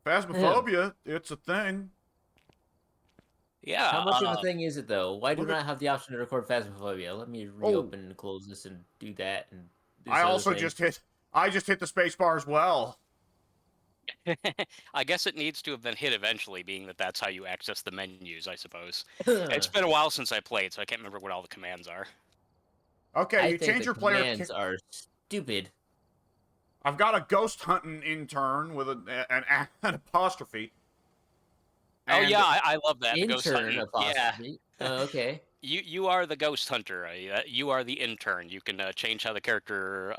Phasmophobia, it's a thing. Yeah, How much of a thing is it, though? Why do Look at not have the option to record Phasmophobia? Let me oh, reopen and close this and do that and I this other also thing. just hit. I just hit the space bar as well. I guess it needs to have been hit eventually, being that that's how you access the menus, I suppose. It's I been a while since I played, so I can't remember what all the commands are. Okay, you think change the your player. commands are stupid. I've got a ghost hunting intern with an apostrophe. Oh And yeah, I love that. The ghost Intern hunting. Yeah, apostrophe. Okay. you are the ghost hunter. You are the intern. You can change how the character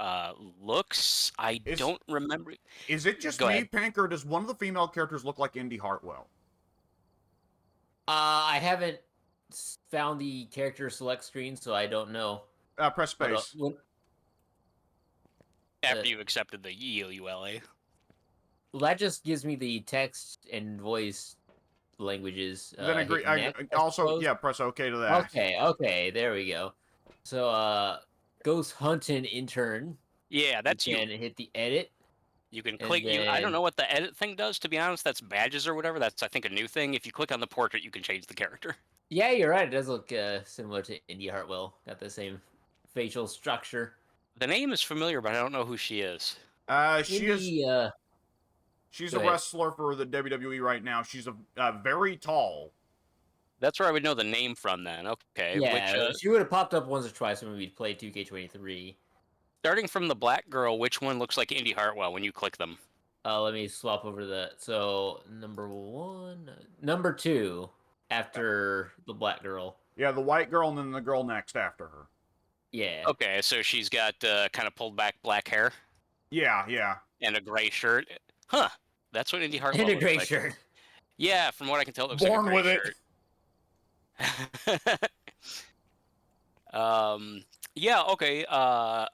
looks. I is don't remember. is it just Go me, ahead. Pink, or does one of the female characters look like Indy Hartwell? I haven't found the character select screen, so I don't know. Press space. After you accepted the EULA. Well, that just gives me the text and voice languages. Then agree. Hit next, I Also, suppose. yeah, press OK to that. Okay, there we go. So, ghost hunting intern. Yeah, that's you. Can hit the edit. You can click. I don't know what the edit thing does. To be honest, that's badges or whatever. That's I think a new thing. If you click on the portrait, you can change the character. Yeah, you're right. It does look similar to Indy Hartwell. Got the same facial structure. The name is familiar, but I don't know who she is. She Indy, is. She's a wrestler for the WWE right now. She's a very tall. That's where I would know the name from then. Okay. Yeah, she would have popped up once or twice when we'd play 2K23. Starting from the black girl, which one looks like Indy Hartwell when you click them? Let me swap over the so number 2 after the black girl. Yeah, the white girl and then the girl next after her. Yeah. Okay, so she's got kind of pulled back black hair. Yeah. And a gray shirt. Huh. That's what Indy Hartwell and a gray like. shirt. Yeah, from what I can tell, it looks Born like a gray with shirt. It. Yeah. Okay. Well,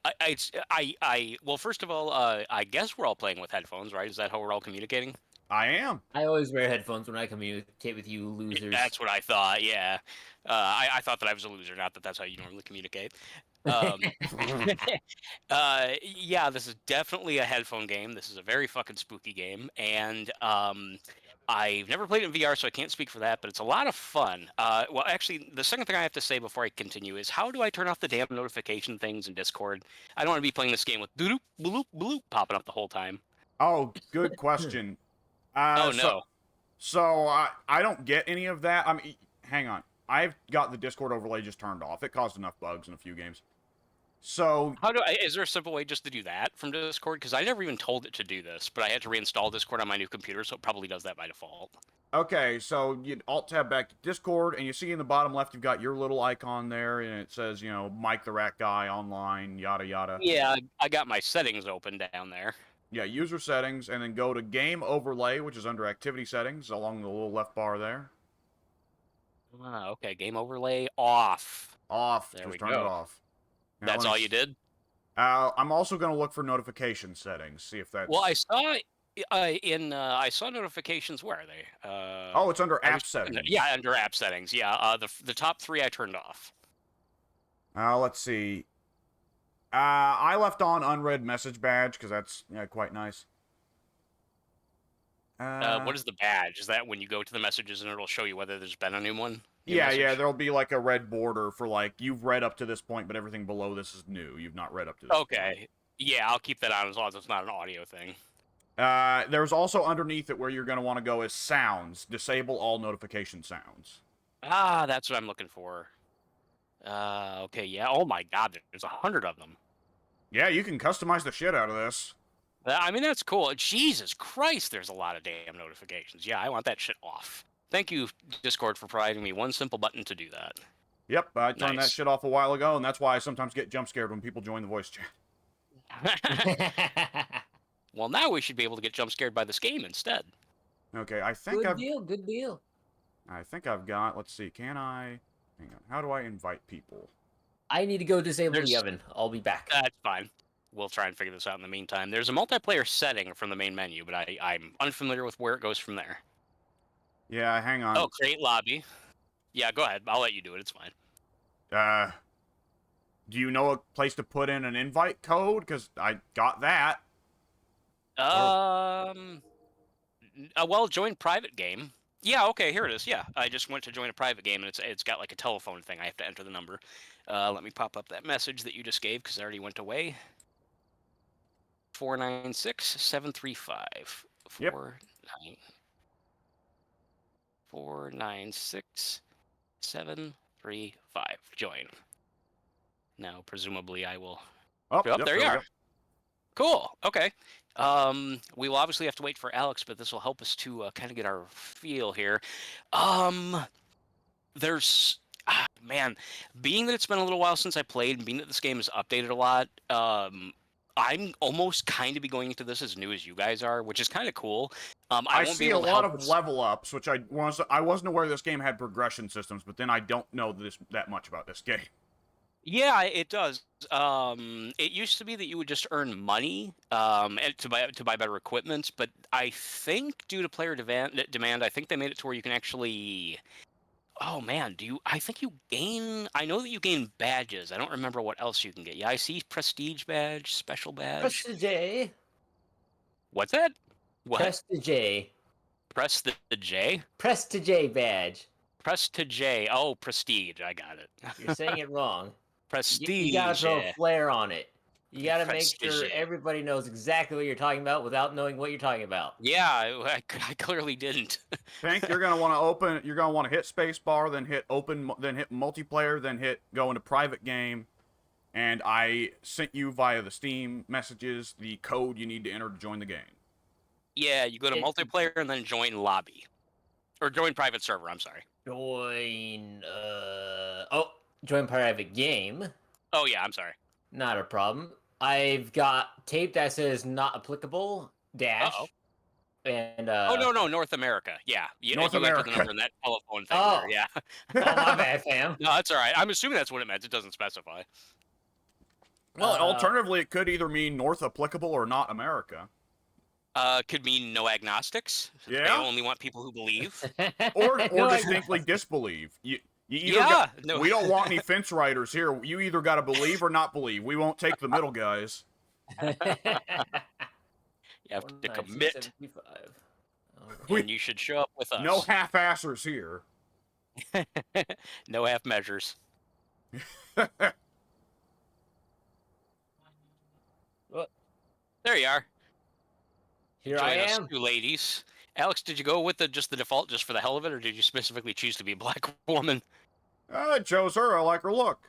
first of all, I guess we're all playing with headphones, right? Is that how we're all communicating? I am. I always wear headphones when I communicate with you losers. That's what I thought. Yeah. I thought that I was a loser, not that that's how you normally communicate. Yeah, this is definitely a headphone game. This is a very fucking spooky game, and I've never played it in VR, so I can't speak for that, but it's a lot of fun. Well, actually, the second thing I have to say before I continue is, how do I turn off the damn notification things in Discord? I don't want to be playing this game with doop bloop bloop popping up the whole time. Oh, good question. Oh no. So I don't get any of that. I mean, hang on. I've got the Discord overlay just turned off. It caused enough bugs in a few games. So is there a simple way just to do that from Discord? Because I never even told it to do this, but I had to reinstall Discord on my new computer, so it probably does that by default. Okay, so you alt tab back to Discord, and you see in the bottom left you've got your little icon there, and it says, you know, Mike the Rat Guy online, yada yada. Yeah, I got my settings open down there. Yeah, user settings, and then go to game overlay, which is under activity settings, along the little left bar there. Okay, game overlay off. Off. There just we turn go. it off. Now, That's all you did? I'm also going to look for notification settings, see if that's... Well, I saw I saw notifications. Where are they? Oh, it's under app settings. Yeah, under app settings. Yeah, the top 3 I turned off. Let's see. I left on unread message badge because that's quite nice. What is the badge? Is that when you go to the messages and it'll show you whether there's been a new one? Yeah, there'll be like a red border for like, you've read up to this point, but everything below this is new. You've not read up to this point. Okay. Yeah, I'll keep that on as long as it's not an audio thing. There's also underneath it where you're going to want to go is sounds. Disable all notification sounds. Ah, that's what I'm looking for. Okay, yeah. Oh my god, there's 100 of them. Yeah, you can customize the shit out of this. I mean, that's cool. Jesus Christ, there's a lot of damn notifications. Yeah, I want that shit off. Thank you, Discord, for providing me one simple button to do that. Yep, I turned that shit off a while ago, and that's why I sometimes get jump scared when people join the voice chat. Well, now we should be able to get jump scared by this game instead. Okay, I think Good deal. I think I've got, let's see, can I... Hang on, how do I invite people? I need to go disable the oven. I'll be back. That's fine. We'll try and figure this out in the meantime. There's a multiplayer setting from the main menu, but I'm unfamiliar with where it goes from there. Yeah, hang on. Oh, create lobby. Yeah, go ahead. I'll let you do it. It's fine. Do you know a place to put in an invite code? Because I got that. Well, join private game. Yeah, okay, here it is. Yeah, I just went to join a private game, and it's got like a telephone thing. I have to enter the number. Let me pop up that message that you just gave because I already went away. 496-735. Yep. 496-735. Join. Now, presumably, I will. Oh, Yep, yep, there you we are. go. Cool. Okay. We will obviously have to wait for Alex, but this will help us to kind of get our feel here. There's man, being that it's been a little while since I played, and being that this game is updated a lot, I'm almost kind of be going into this as new as you guys are, which is kind of cool. I won't be see a able to lot help of us- level ups, which I wasn't aware this game had progression systems, but then I don't know that much about this game. Yeah, it does. It used to be that you would just earn money and to buy better equipment, but I think due to player demand, I think they made it to where you can actually. Oh man, I think you gain. I know that you gain badges. I don't remember what else you can get. Yeah, I see prestige badge, special badge. Prestige. What's that? What? Prestige. Press the J. Prestige badge. Press to J. Oh, prestige. I got it. You're saying it wrong. Prestige. You gotta throw a flair on it. You gotta make sure Prestige. everybody knows exactly what you're talking about without knowing what you're talking about. Yeah, I clearly didn't. Think you're gonna want to open. You're gonna want to hit spacebar, then hit open, then hit multiplayer, then hit go into private game. And I sent you via the Steam messages the code you need to enter to join the game. Yeah, you go to multiplayer and then join lobby. Or join private server, I'm sorry. Join private game. Oh yeah, I'm sorry. Not a problem. I've got tape that says not applicable dash. Uh-oh. And Oh no, North America. Yeah, North you entered America. the number in that telephone thing. Oh. There, yeah. Oh, my bad, fam. No, that's all right. I'm assuming that's what it meant. It doesn't specify. Well, alternatively, it could either mean North applicable or not America. Could mean no agnostics. Yeah. They only want people who believe. Or No, distinctly disbelieve. You either we don't want any fence riders here. You either got to believe or not believe. We won't take the middle guys. You have to commit. 196.75. And you should show up with us. No half-assers here. No half measures. There you are. Here Join I us, am. two ladies. Alex, did you go with just the default just for the hell of it, or did you specifically choose to be a black woman? I chose her. I like her look.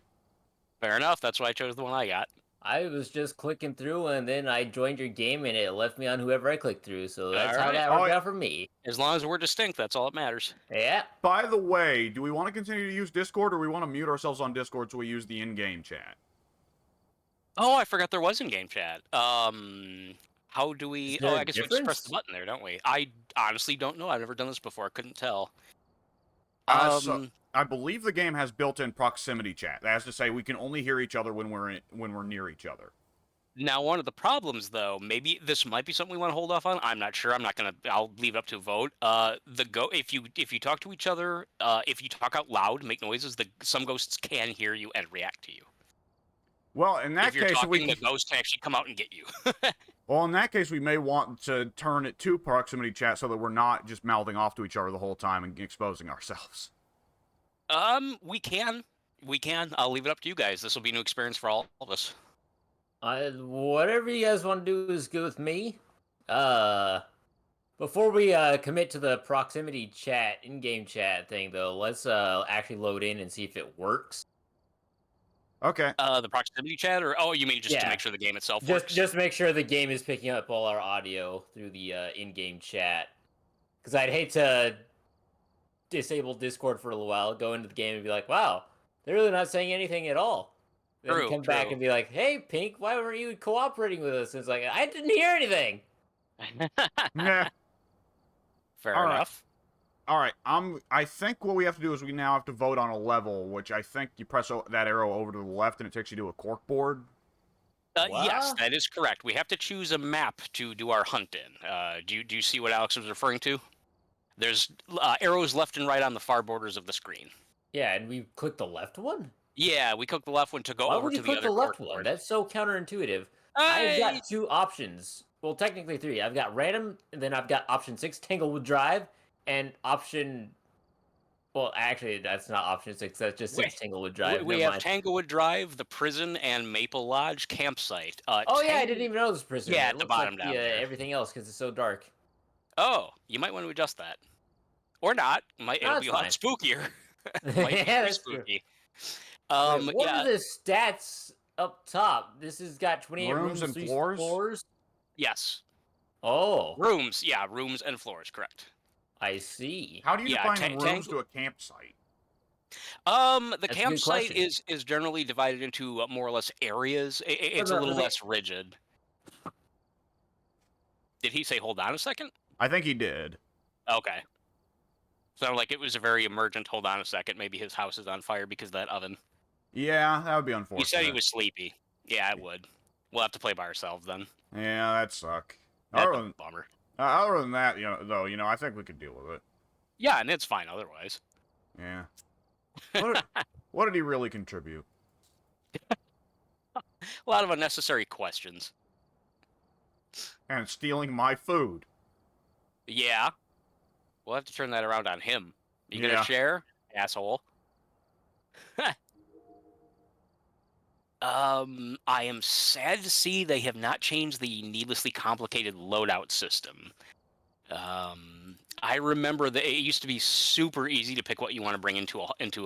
Fair enough. That's why I chose the one I got. I was just clicking through, and then I joined your game, and it left me on whoever I clicked through. So that's how Alright. that worked out for me. As long as we're distinct, that's all that matters. Yeah. By the way, do we want to continue to use Discord, or we want to mute ourselves on Discord so we use the in-game chat? Oh, I forgot there was in-game chat. How do we? Is there Oh, a I guess we just press difference? the button there, don't we? I honestly don't know. I've never done this before. I couldn't tell. So I believe the game has built-in proximity chat. That is to say, we can only hear each other when we're near each other. Now, one of the problems, though, maybe this might be something we want to hold off on. I'm not sure. I'll leave it up to a vote. If you talk to each other, if you talk out loud, make noises, some ghosts can hear you and react to you. Well, in that If you're case, talking, the ghost can actually come out and get you. well, in that case, we may want to turn it to proximity chat so that we're not just mouthing off to each other the whole time and exposing ourselves. We can. I'll leave it up to you guys. This will be a new experience for all of us. Whatever you guys want to do is good with me. Before we commit to the proximity chat, in-game chat thing, though, let's actually load in and see if it works. Okay. The proximity chat, or you mean just to Yeah. make sure the game itself works? Just make sure the game is picking up all our audio through the in-game chat. Because I'd hate to disable Discord for a little while, go into the game and be like, wow, they're really not saying anything at all. Then True, come back true. and be like, hey, Pink, why weren't you cooperating with us? And it's like, I didn't hear anything. Nah. Fair All right. enough. All right. I think what we have to do is we now have to vote on a level, which I think you press that arrow over to the left and it takes you to a cork board. Yes, What? that is correct. We have to choose a map to do our hunt in. Do you see what Alex was referring to? There's arrows left and right on the far borders of the screen. Yeah, and we clicked the left one? Yeah, we clicked the left one to go Why over would to you the click other the left cork one? board. That's so counterintuitive. I've got 2 options. Well, technically 3. I've got random, and then I've got option 6, Tanglewood Drive, and option. Well, actually, that's not option 6. That's just 6 Tanglewood Drive. We Never have mind. Tanglewood Drive, the prison, and Maple Lodge campsite. Oh yeah, I didn't even know it was prison. Yeah, It at the looks like bottom down there. everything else because it's so dark. Oh, you might want to adjust that, or not. It'll That's be a lot fine. spookier. Might be Yeah, very that's true. spooky. Wait, what Yeah. are the stats up top? This has got 28 Rooms and 3 floors? Yes. Oh, Rooms. Yeah, rooms and floors. Correct. I see. How do you Yeah, define rooms to a campsite? The That's a good campsite question. is generally divided into more or less areas. It's a the- little for the- less rigid. Did he say hold on a second? I think he did. Okay. So like it was a very emergent hold on a second. Maybe his house is on fire because of that oven. Yeah, that would be He unfortunate. said he was sleepy. Yeah, it would. We'll have to play by ourselves then. Yeah, that'd suck. That's Other a than, bummer. other than that, I think we could deal with it. Yeah, and it's fine otherwise. Yeah. What did he really contribute? A lot of unnecessary questions. And stealing my food. Yeah. We'll have to turn that around on him. You Yeah. gonna share, asshole? I am sad to see they have not changed the needlessly complicated loadout system. I remember that it used to be super easy to pick what you want to bring into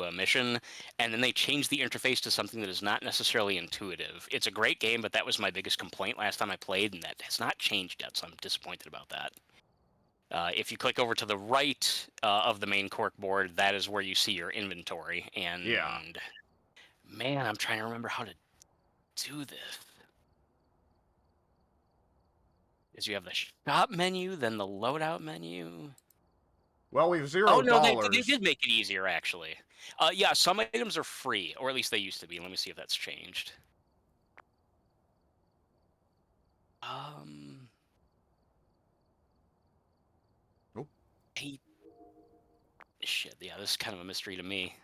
a mission, and then they changed the interface to something that is not necessarily intuitive. It's a great game, but that was my biggest complaint last time I played, and that has not changed yet, so I'm disappointed about that. If you click over to the right of the main cork board, that is where you see your inventory, and Yeah. man, I'm trying to remember how to do this. Is you have the shop menu, then the loadout menu. Well, we've $0. Oh no, they did make it easier actually. Yeah, some items are free, or at least they used to be. Let me see if that's changed. Nope. Hey, shit. Yeah, this is kind of a mystery to me.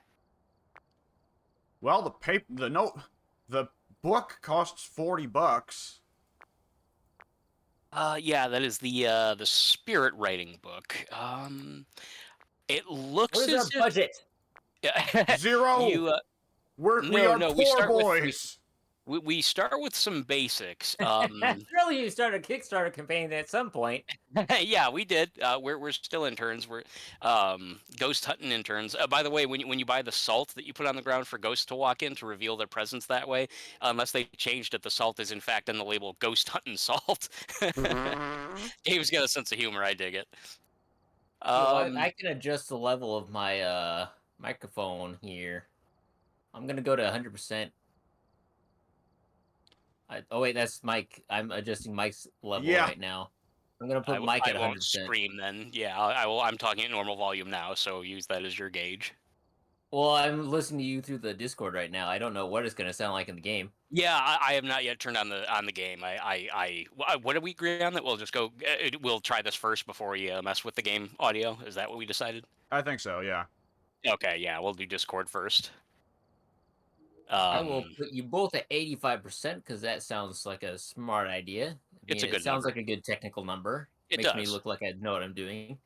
Well, the book costs $40. Yeah, that is the spirit writing book. It looks What is as our budget? if 0. you we are poor boys. we start with some basics. Surely you start a Kickstarter campaign at some point. Yeah, we did. We're still interns. We're ghost hunting interns. By the way, when you buy the salt that you put on the ground for ghosts to walk in to reveal their presence that way, unless they changed it, the salt is in fact on the label ghost hunting salt. Dave's got a sense of humor. I dig it. I can adjust the level of my microphone here. I'm gonna go to 100%. Oh wait, that's Mike. I'm adjusting Mike's level right now. I'm gonna put Mike at 100%. I won't scream then. Yeah, I will. I'm talking at normal volume now, so use that as your gauge. Well, I'm listening to you through the Discord right now. I don't know what it's gonna sound like in the game. Yeah, I have not yet turned on the game. What did we agree on that we'll just go? We'll try this first before we mess with the game audio. Is that what we decided? I think so. Yeah. Okay, yeah, we'll do Discord first. I will put you both at 85% because that sounds like a smart idea. It's a good It sounds number. like a good technical number. It Makes does. me look like I know what I'm doing.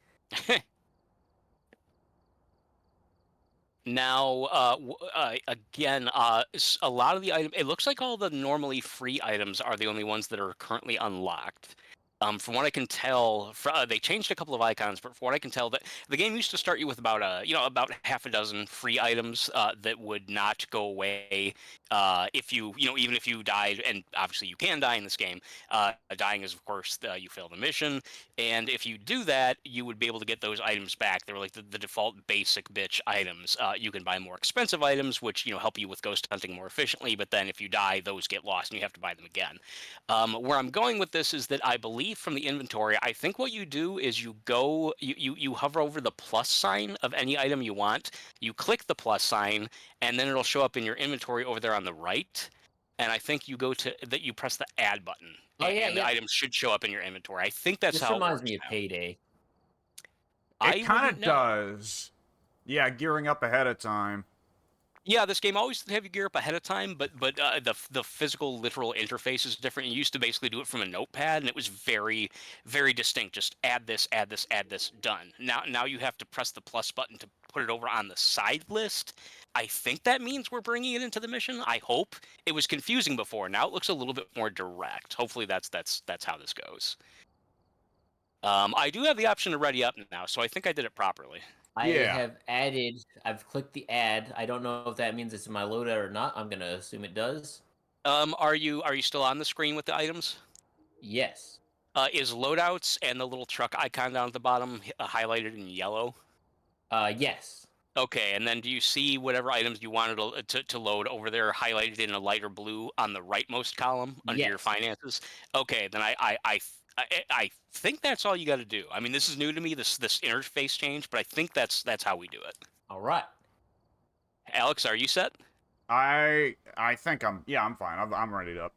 Now, again, a lot of the items. It looks like all the normally free items are the only ones that are currently unlocked. From what I can tell, they changed a couple of icons, but from what I can tell, that the game used to start you with about about half a dozen free items that would not go away if even if you died, and obviously you can die in this game. Dying is, of course, you fail the mission, and if you do that, you would be able to get those items back. They were like the default basic bitch items. You can buy more expensive items, which help you with ghost hunting more efficiently. But then if you die, those get lost, and you have to buy them again. Where I'm going with this is that I believe from the inventory, I think what you do is you hover over the plus sign of any item you want, you click the plus sign, and then it'll show up in your inventory over there on the right. And I think you press the add button. Oh, yeah, and the items should show up in your inventory. I think that's this how reminds it works me of now. Payday. It kind of does. Yeah, gearing up ahead of time. Yeah, this game always have you gear up ahead of time, but the physical literal interface is different. You used to basically do it from a notepad, and it was very very distinct. Just add this, add this, add this, done. Now you have to press the plus button to put it over on the side list. I think that means we're bringing it into the mission. I hope. It was confusing before. Now it looks a little bit more direct. Hopefully that's how this goes. I do have the option to ready up now, so I think I did it properly. Yeah. I've clicked the add. I don't know if that means it's in my loadout or not. I'm gonna assume it does. Are you still on the screen with the items? Yes. Is loadouts and the little truck icon down at the bottom highlighted in yellow? Yes. Okay, and then do you see whatever items you wanted to load over there highlighted in a lighter blue on the rightmost column under your Yes. finances? Okay, then I think that's all you got to do. I mean, this is new to me, this interface change, but I think that's how we do it. All right. Alex, are you set? I think I'm fine. I'm ready up.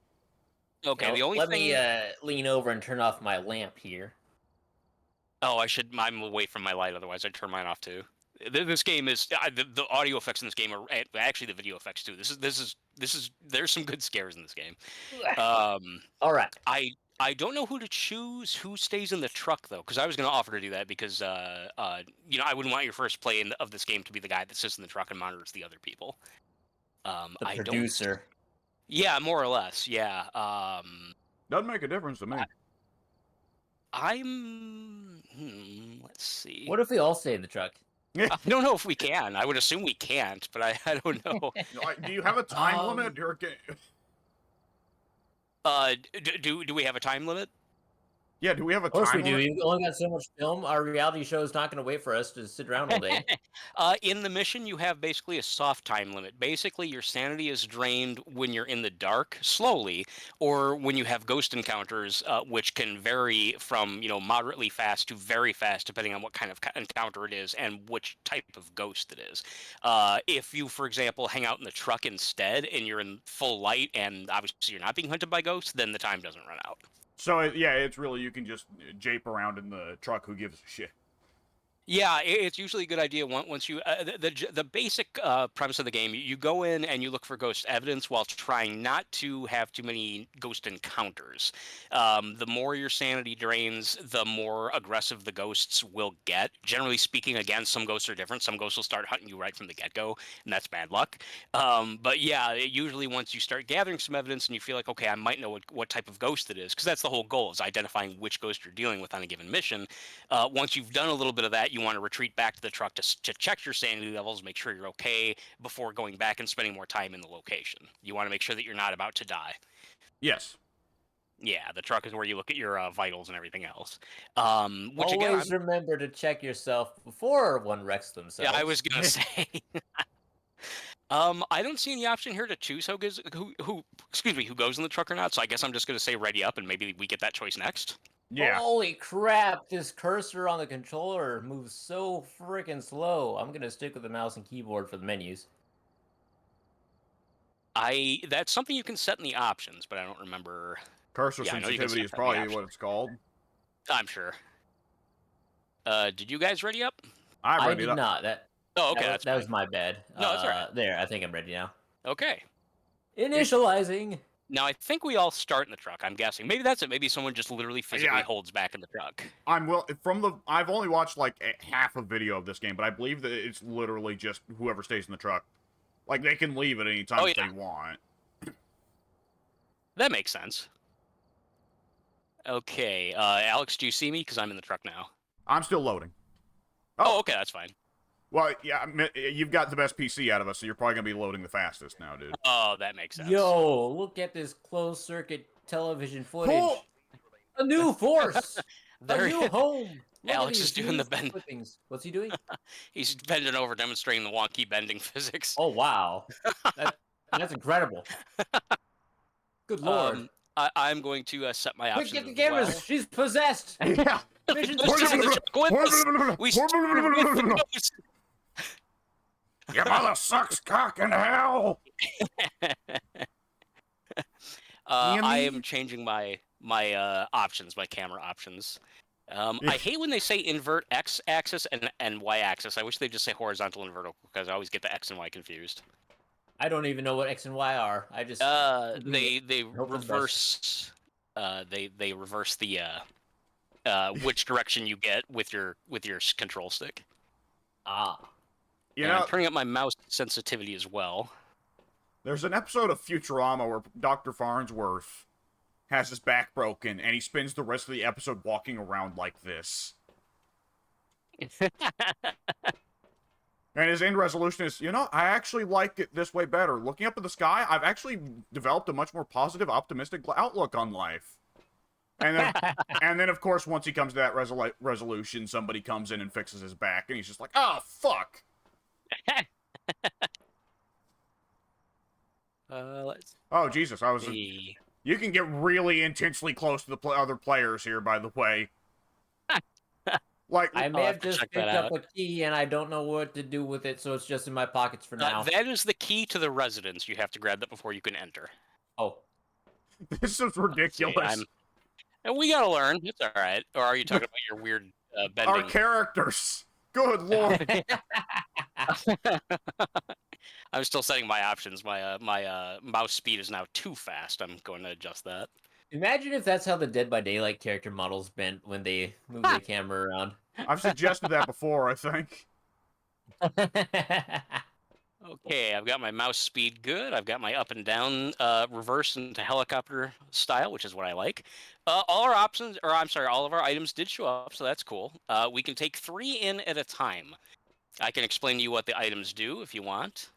Okay, Now, the only let thing. me lean over and turn off my lamp here. Oh, I'm away from my light, otherwise I'd turn mine off too. This game is the audio effects in this game are actually the video effects too. This is there's some good scares in this game. All right. I don't know who to choose. Who stays in the truck though? Because I was going to offer to do that because I wouldn't want your first play of this game to be the guy that sits in the truck and monitors the other people. The I producer. Yeah, more or less. Yeah. Doesn't make a difference to me. Let's see. What if we all stay in the truck? I don't know if we can. I would assume we can't, but I don't know. Do you have a time limit? Or Do we have a time limit? yeah, do we have a Of course time we do. limit? We've only got so much film. Our reality show is not going to wait for us to sit around all day. In the mission, you have basically a soft time limit. Basically, your sanity is drained when you're in the dark, slowly, or when you have ghost encounters, which can vary from moderately fast to very fast, depending on what kind of encounter it is and which type of ghost it is. If you, for example, hang out in the truck instead, and you're in full light, and obviously you're not being hunted by ghosts, then the time doesn't run out. So it's really you can just jape around in the truck. Who gives a shit? Yeah, it's usually a good idea once you the basic premise of the game. You go in and you look for ghost evidence while trying not to have too many ghost encounters. The more your sanity drains, the more aggressive the ghosts will get. Generally speaking, again, some ghosts are different. Some ghosts will start hunting you right from the get-go, and that's bad luck. But yeah, usually once you start gathering some evidence and you feel like, okay, I might know what type of ghost it is, because that's the whole goal, is identifying which ghost you're dealing with on a given mission. Once you've done a little bit of that, you want to retreat back to the truck to check your sanity levels, make sure you're okay before going back and spending more time in the location. You want to make sure that you're not about to die. Yes. Yeah, the truck is where you look at your vitals and everything else. Which Always again, remember to check yourself before one wrecks themselves. yeah, I was gonna say. I don't see any option here to choose who goes in the truck or not. So I guess I'm just gonna say ready up, and maybe we get that choice next. Yeah. Holy crap, this cursor on the controller moves so freaking slow. I'm gonna stick with the mouse and keyboard for the menus. That's something you can set in the options, but I don't remember. Cursor Yeah, sensitivity is probably what it's called. I'm sure. Did you guys ready up? I did not. Oh, okay. That was my bad. No, that's all right. There, I think I'm ready now. Okay. Initializing. Now, I think we all start in the truck, I'm guessing. Maybe that's it. Maybe someone just literally physically holds back in the truck. I've only watched like half a video of this game, but I believe that it's literally just whoever stays in the truck. Like, they can leave at any time if they want. That makes sense. Okay, Alex, do you see me? Because I'm in the truck now. I'm still loading. Oh, okay, that's fine. Well, yeah, you've got the best PC out of us, so you're probably going to be loading the fastest now, dude. Oh, that makes sense. Yo, look at this closed-circuit television footage. Cool. A new force! A new home! Look Alex is doing the bend. Clippings. What's he doing? He's bending over, demonstrating the wonky bending physics. Oh, wow. That's incredible. Good lord. I'm going to set my options. Quick, get the cameras! Well. She's possessed! Yeah! Your mother sucks cock in hell! I am changing my options, my camera options. I hate when they say invert X-axis and Y-axis. I wish they'd just say horizontal and vertical, because I always get the X and Y confused. I don't even know what X and Y are. I just They Hope for the best. reverse. They reverse the which direction you get with your control stick. You And know, I'm turning up my mouse sensitivity as well. there's an episode of Futurama where Dr. Farnsworth has his back broken, and he spends the rest of the episode walking around like this. And his end resolution is, I actually like it this way better. Looking up at the sky, I've actually developed a much more positive, optimistic outlook on life. And then, of course, once he comes to that resolution, somebody comes in and fixes his back, and he's just like, oh, fuck! Let's Oh, Jesus, see. You can get really intensely close to the other players here, by the way. Like, I may I'll have have to just check that picked up out. a key and I don't know what to do with it, so it's just in my pockets for now. That is the key to the residence. You have to grab that before you can enter. Oh, this is ridiculous. And we gotta learn. It's all right. Or are you talking about your weird bending? Our characters. Good lord. I'm still setting my options. My mouse speed is now too fast. I'm going to adjust that. imagine if that's how the Dead by Daylight character models bent when they move the camera around. I've suggested that before, I think. Okay, I've got my mouse speed good. I've got my up and down reverse into helicopter style, which is what I like. All our options, or I'm sorry, all of our items did show up, so that's cool. We can take 3 in at a time. I can explain to you what the items do if you want.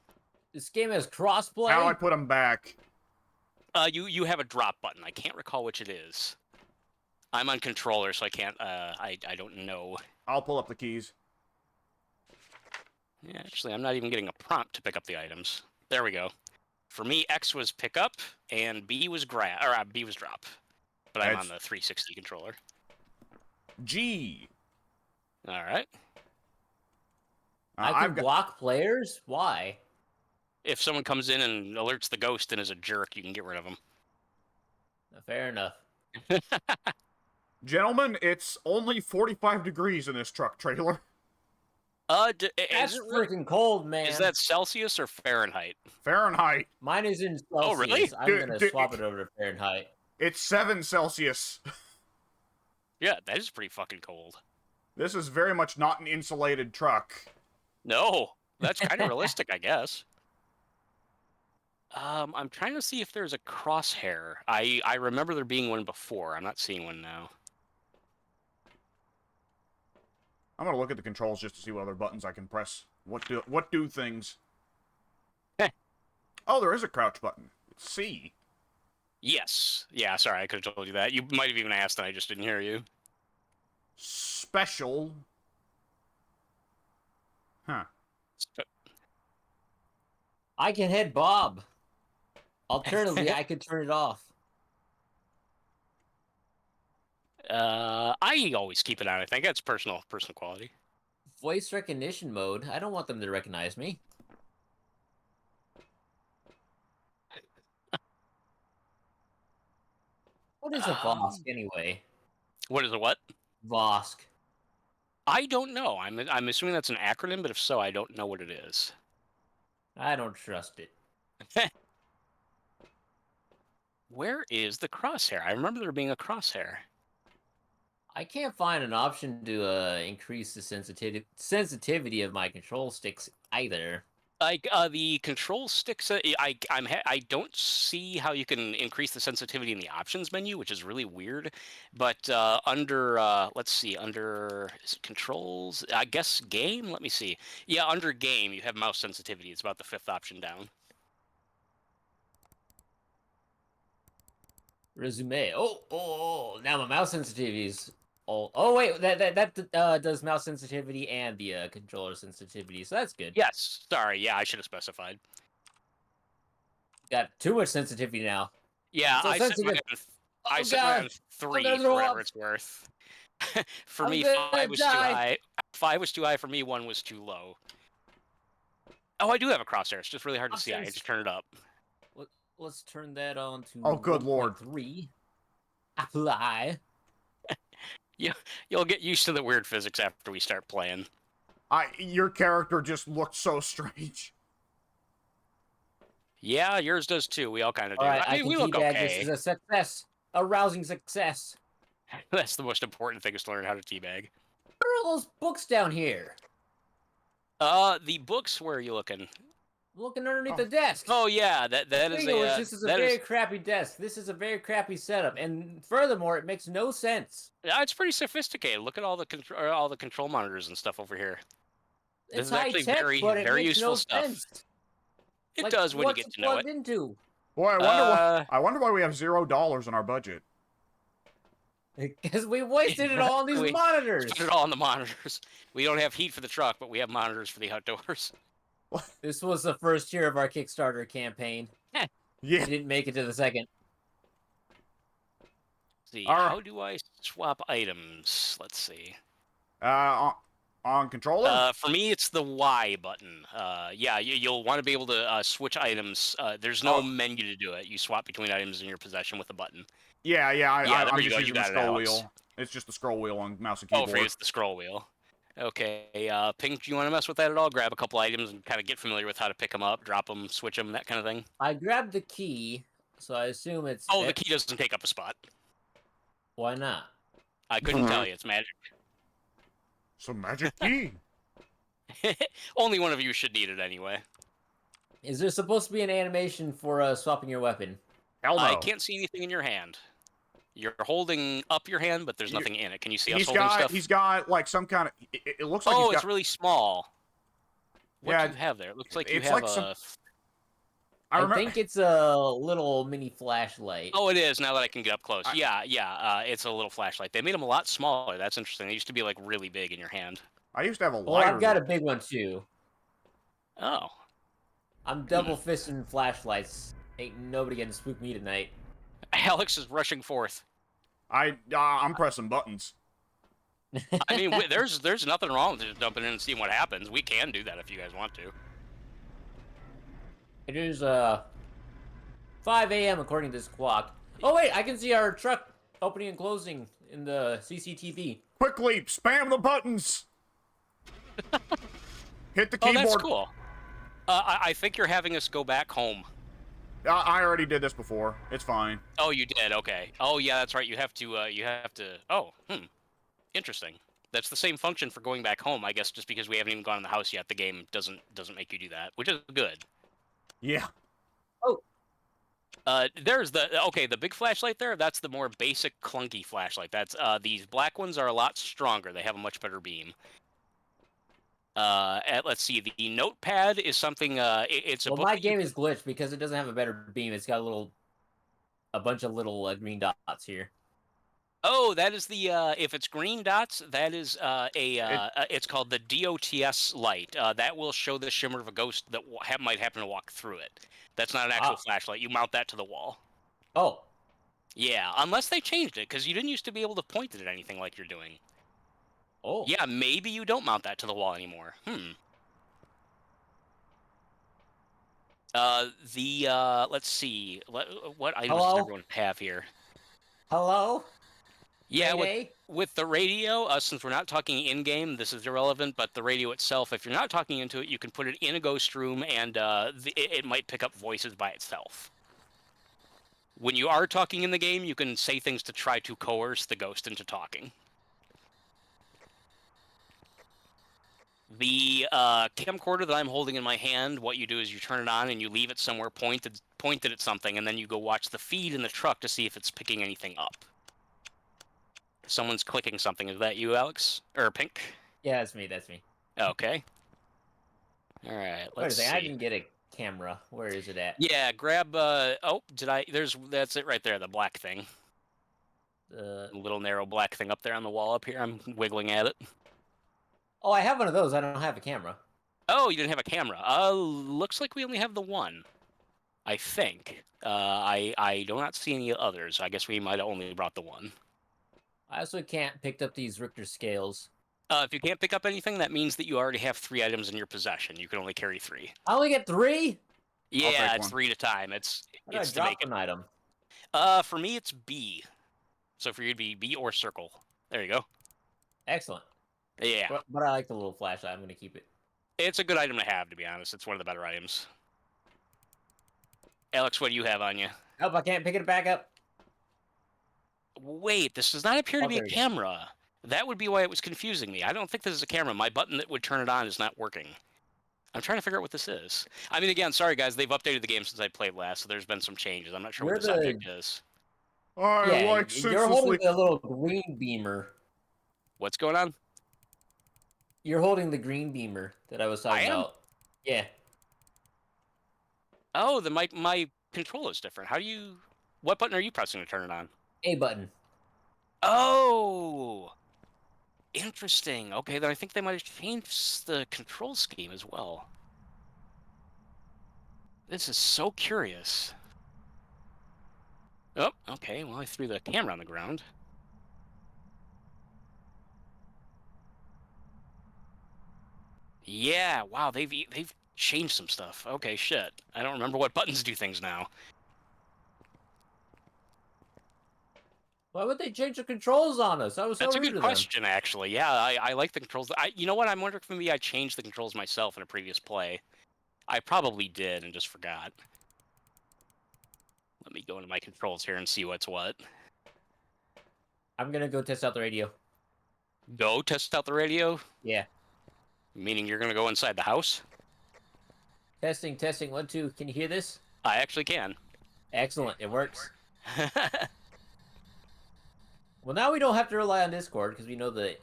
This game has crossplay. How do I put them back? You have a drop button. I can't recall which it is. I'm on controller, so I can't. I don't know. I'll pull up the keys. Yeah, actually, I'm not even getting a prompt to pick up the items. There we go. For me, X was pick up, and B was B was drop. But I'm on the 360 controller. G. All right. I can block players? Why? If someone comes in and alerts the ghost and is a jerk, you can get rid of them. Fair enough. Gentlemen, it's only 45 degrees in this truck trailer. That's freaking cold, man. Is that Celsius or Fahrenheit? Fahrenheit. Mine is in Celsius. Oh, really? I'm going to swap it over to Fahrenheit. It's 7 Celsius. Yeah, that is pretty fucking cold. This is very much not an insulated truck. No, that's kind of realistic, I guess. I'm trying to see if there's a crosshair. I remember there being one before. I'm not seeing one now. I'm gonna look at the controls just to see what other buttons I can press. What do things? Oh, there is a crouch button. It's C. Yes. Yeah, sorry, I could have told you that. You might have even asked and I just didn't hear you. Special. Huh. I can hit Bob. Alternatively, I could turn it off. I always keep it on. I think that's personal quality. Voice recognition mode. I don't want them to recognize me. What is a Vosk anyway? What is a what? Vosk. I don't know. I'm assuming that's an acronym, but if so, I don't know what it is. I don't trust it. Where is the crosshair? I remember there being a crosshair. I can't find an option to increase the sensitivity of my control sticks either. Like the control sticks, I don't see how you can increase the sensitivity in the options menu, which is really weird. But under let's see, under is it controls, I guess game. Let me see. Yeah, under game you have mouse sensitivity. It's about the 5th option down. Resume. Oh! Now my mouse sensitivity is. Oh wait, that does mouse sensitivity and the controller sensitivity, so that's good. Yes. Sorry. Yeah, I should have specified. Got too much sensitivity now. Yeah, So I set mine on 3 for whatever it's worth. For me, 5 was too high. 5 was too high for me. 1 was too low. Oh, I do have a crosshair. It's just really hard to see. I just turn it up. Let's turn that on to. Oh, good lord! 3. Apply. You'll get used to the weird physics after we start playing. Your character just looked so strange. Yeah, yours does too. We all kind of do. All right, I I mean, can we look teabag. This okay. is a success. A rousing success. That's the most important thing is to learn how to teabag. What are all those books down here? The books. Where are you looking? Looking underneath Oh. the desk. Oh yeah, that is Speaking of which, a this is a that very is crappy desk. This is a very crappy setup, and furthermore, it makes no sense. yeah, it's pretty sophisticated. Look at all the control monitors and stuff over here. This It's is high actually tech, very but it very makes useful no stuff. sense. It Like, does when you what's get it to know it. plugged into? Boy, I wonder why we have $0 in our budget. Because we wasted it all on these We monitors. spend it all on the monitors. We don't have heat for the truck, but we have monitors for the outdoors. This was the first year of our Kickstarter campaign. Yeah. We didn't make it to the second. See, All right. how do I swap items? Let's see. On controller? For me, it's the Y button. Yeah, you'll want to be able to switch items. There's no Oh. menu to do it. You swap between items in your possession with a button. Yeah, Yeah, there I'm you just go, you using the got it, scroll Alex. wheel. It's just the scroll wheel on mouse and Oh, keyboard. for you, it's the scroll wheel. Okay, Pink, do you want to mess with that at all? Grab a couple items and kind of get familiar with how to pick them up, drop them, switch them, that kind of thing. I grabbed the key, so I assume it's... Oh, the key doesn't take up a spot. Why not? I couldn't tell you. It's magic. Some magic key. Only one of you should need it anyway. Is there supposed to be an animation for swapping your weapon? Hell no. I can't see anything in your hand. You're holding up your hand, but there's nothing in it. Can you see us holding stuff? He's got like some kind of. It looks like. Oh, it's really small. What Yeah, do you have there? It looks like you it's have like a. I think it's a little mini flashlight. Oh, it is. Now that I can get up close. Yeah. It's a little flashlight. They made them a lot smaller. That's interesting. They used to be like really big in your hand. I used to have a Well, lighter. I've got a big one too. Oh. I'm double fisting flashlights. Ain't nobody gonna spook me tonight. Alex is rushing forth. I'm pressing buttons. I mean, there's nothing wrong with just jumping in and seeing what happens. We can do that if you guys want to. It is 5 a.m. according to this clock. Oh wait, I can see our truck opening and closing in the CCTV. Quickly, spam the buttons. Hit the Oh, keyboard. that's cool. I think you're having us go back home. I already did this before. It's fine. Oh, you did. Okay. Oh, yeah, that's right. You have to. Oh, interesting. That's the same function for going back home, I guess. Just because we haven't even gone in the house yet, the game doesn't make you do that, which is good. Yeah. Oh. There's the big flashlight there. That's the more basic clunky flashlight. That's these black ones are a lot stronger. They have a much better beam. Let's see. The notepad is something. It's a Well, book. my game is glitched because it doesn't have a better beam. It's got a bunch of little green dots here. Oh, that is the. If it's green dots, that is it's called the DOTS light. That will show the shimmer of a ghost that might happen to walk through it. That's not an actual flashlight. You mount that to the wall. Oh. Yeah, unless they changed it, because you didn't used to be able to point it at anything like you're doing. Oh. Yeah, maybe you don't mount that to the wall anymore. Let's see. What items does everyone have here? Hello? Yeah, with the radio, since we're not talking in-game, this is irrelevant, but the radio itself, if you're not talking into it, you can put it in a ghost room, and it might pick up voices by itself. When you are talking in the game, you can say things to try to coerce the ghost into talking. The camcorder that I'm holding in my hand, what you do is you turn it on and you leave it somewhere pointed at something, and then you go watch the feed in the truck to see if it's picking anything up. Someone's clicking something. Is that you, Alex? Or Pink? Yeah, that's me. That's me. Okay. All right. Let's see. I didn't get a camera. Where is it at? Yeah, grab. Oh, did I? That's it right there. The black thing. The little narrow black thing up there on the wall up here. I'm wiggling at it. Oh, I have one of those. I don't have a camera. Oh, you didn't have a camera. Looks like we only have the one. I think. I do not see any others. I guess we might have only brought the one. I also can't pick up these Richter scales. If you can't pick up anything, that means that you already have 3 items in your possession. You can only carry 3. I only get 3? Yeah, it's 3 at a time. It's to drop an item. For me, it's B. So for you, it'd be B or circle. There you go. Excellent. Yeah. But I like the little flashlight. I'm going to keep it. It's a good item to have, to be honest. It's one of the better items. Alex, what do you have on you? Oh, I can't pick it back up. Wait, this does not appear to Oh, be a there you go. camera. That would be why it was confusing me. I don't think this is a camera. My button that would turn it on is not working. I'm trying to figure out what this is. I mean, again, sorry guys, they've updated the game since I played last, so there's been some changes. I'm not sure You're what this the- object is. I Yeah, like you're holding senselessly. the little green beamer. What's going on? You're holding the green beamer that I was talking I am? about. Yeah. Oh, my control is different. How do you... What button are you pressing to turn it on? A button. Oh! Interesting. Okay, then I think they might have changed the control scheme as well. This is so curious. Oh, okay. Well, I threw the camera on the ground. Yeah, wow, they've changed some stuff. Okay, shit. I don't remember what buttons do things now. Why would they change the controls on us? I was so That's a rude good to question, actually. Yeah, I like the controls. You know what? I'm wondering if maybe I changed the controls myself in a previous play. I probably did and just forgot. Let me go into my controls here and see what's what. I'm gonna go test out the radio. Go test out the radio? Yeah. Meaning you're gonna go inside the house? Testing, testing, 1, 2. Can you hear this? I actually can. Excellent, it works. Well, now we don't have to rely on Discord because we know the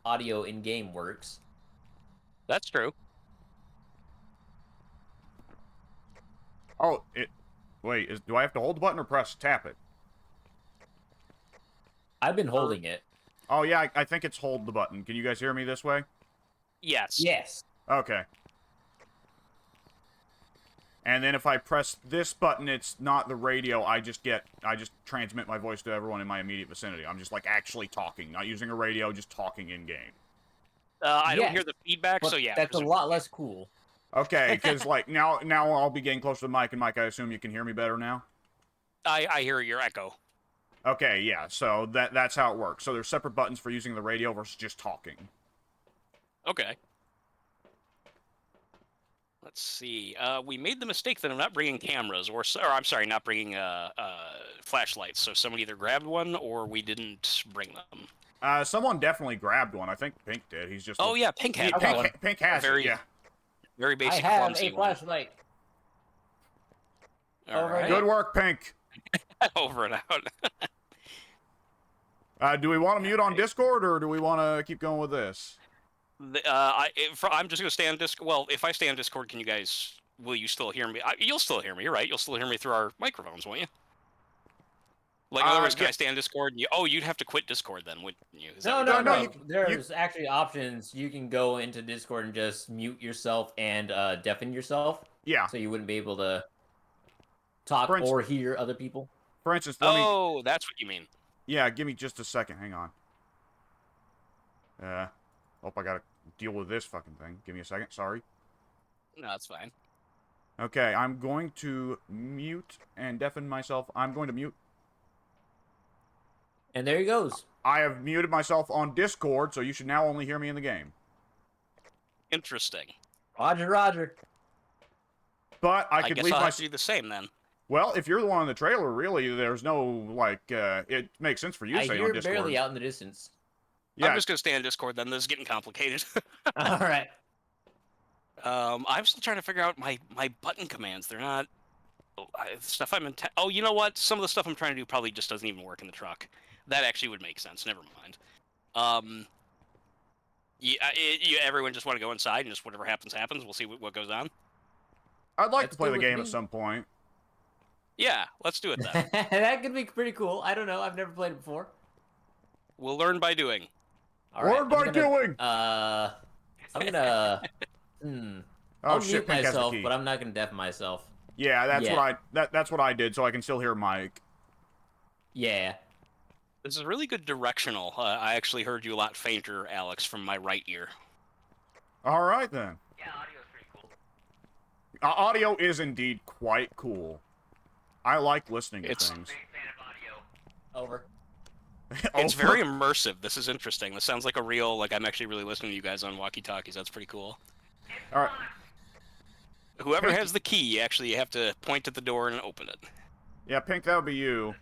audio in-game works. That's true. Oh, wait, do I have to hold the button or tap it? I've been holding it. Oh, yeah, I think it's hold the button. Can you guys hear me this way? Yes. Yes. Okay. And then if I press this button, it's not the radio. I just transmit my voice to everyone in my immediate vicinity. I'm just, like, actually talking. Not using a radio, just talking in-game. I don't Yes, hear the feedback, But so yeah. that's a lot less cool. Okay, because, like, now I'll be getting close to the mic, and Mike, I assume you can hear me better now? I hear your echo. Okay, yeah, so that's how it works. So there's separate buttons for using the radio versus just talking. Okay. Let's see. We made the mistake that I'm not bringing cameras, or I'm sorry, not bringing flashlights. So someone either grabbed one or we didn't bring them. Someone definitely grabbed one. I think Pink did. He's just... Oh yeah, Pink had got one. Pink has Very- it, yeah. Very I basic. have clumsy a one. flashlight. All Over right. Good work, Pink. Over and out. Do we want to mute on Discord, or do we want to keep going with this? I'm just gonna stay on Discord. Well, if I stay on Discord, will you still hear me? You'll still hear me, right? You'll still hear me through our microphones, won't you? Like, in other words, can I stay on Discord? You'd have to quit Discord then, wouldn't you? Is that No, what no, you're no. doing? There's actually options. You can go into Discord and just mute yourself and deafen yourself, Yeah. so you wouldn't be able to talk For instance- or hear other people. For instance, let me... Oh, that's what you mean. Yeah, give me just a second. Hang on. Oh, I gotta deal with this fucking thing. Give me a second. Sorry. No, that's fine. Okay, I'm going to mute and deafen myself. I'm going to mute. And there he goes. I have muted myself on Discord, so you should now only hear me in the game. Interesting. Roger, Roger. But I I could guess leave I'll my... have to do the same then. Well, if you're the one in the trailer, really, there's no, like, it makes sense for you to I say hear on him Discord. barely out in the distance. Yeah, I'm just gonna stay on Discord then. This is getting complicated. All right. I'm still trying to figure out my button commands. They're not stuff I'm oh, you know what? Some of the stuff I'm trying to do probably just doesn't even work in the truck. That actually would make sense. Never mind. Everyone just want to go inside and just whatever happens happens. We'll see what goes on. I'd like That's to play good the with game me. at some point. Yeah, let's do it then. That could be pretty cool. I don't know. I've never played it before. We'll learn by doing. All right, Or by doing! I'm gonna. Oh I'll shit, mute Pink has the myself, key. but I'm not gonna deafen myself. Yeah, that's Yeah. what that's what I did, so I can still hear Mike. Yeah. This is really good directional. I actually heard you a lot fainter, Alex, from my right ear. All right then. Yeah, audio's pretty cool. Audio is indeed quite cool. I like listening to It's- things. Big fan of audio. Over. It's very immersive. This is interesting. This sounds like a real, like I'm actually really listening to you guys on walkie-talkies. That's pretty cool. All right. Whoever Pink. has the key, actually, you have to point at the door and open it. Yeah, Pink, that would be you.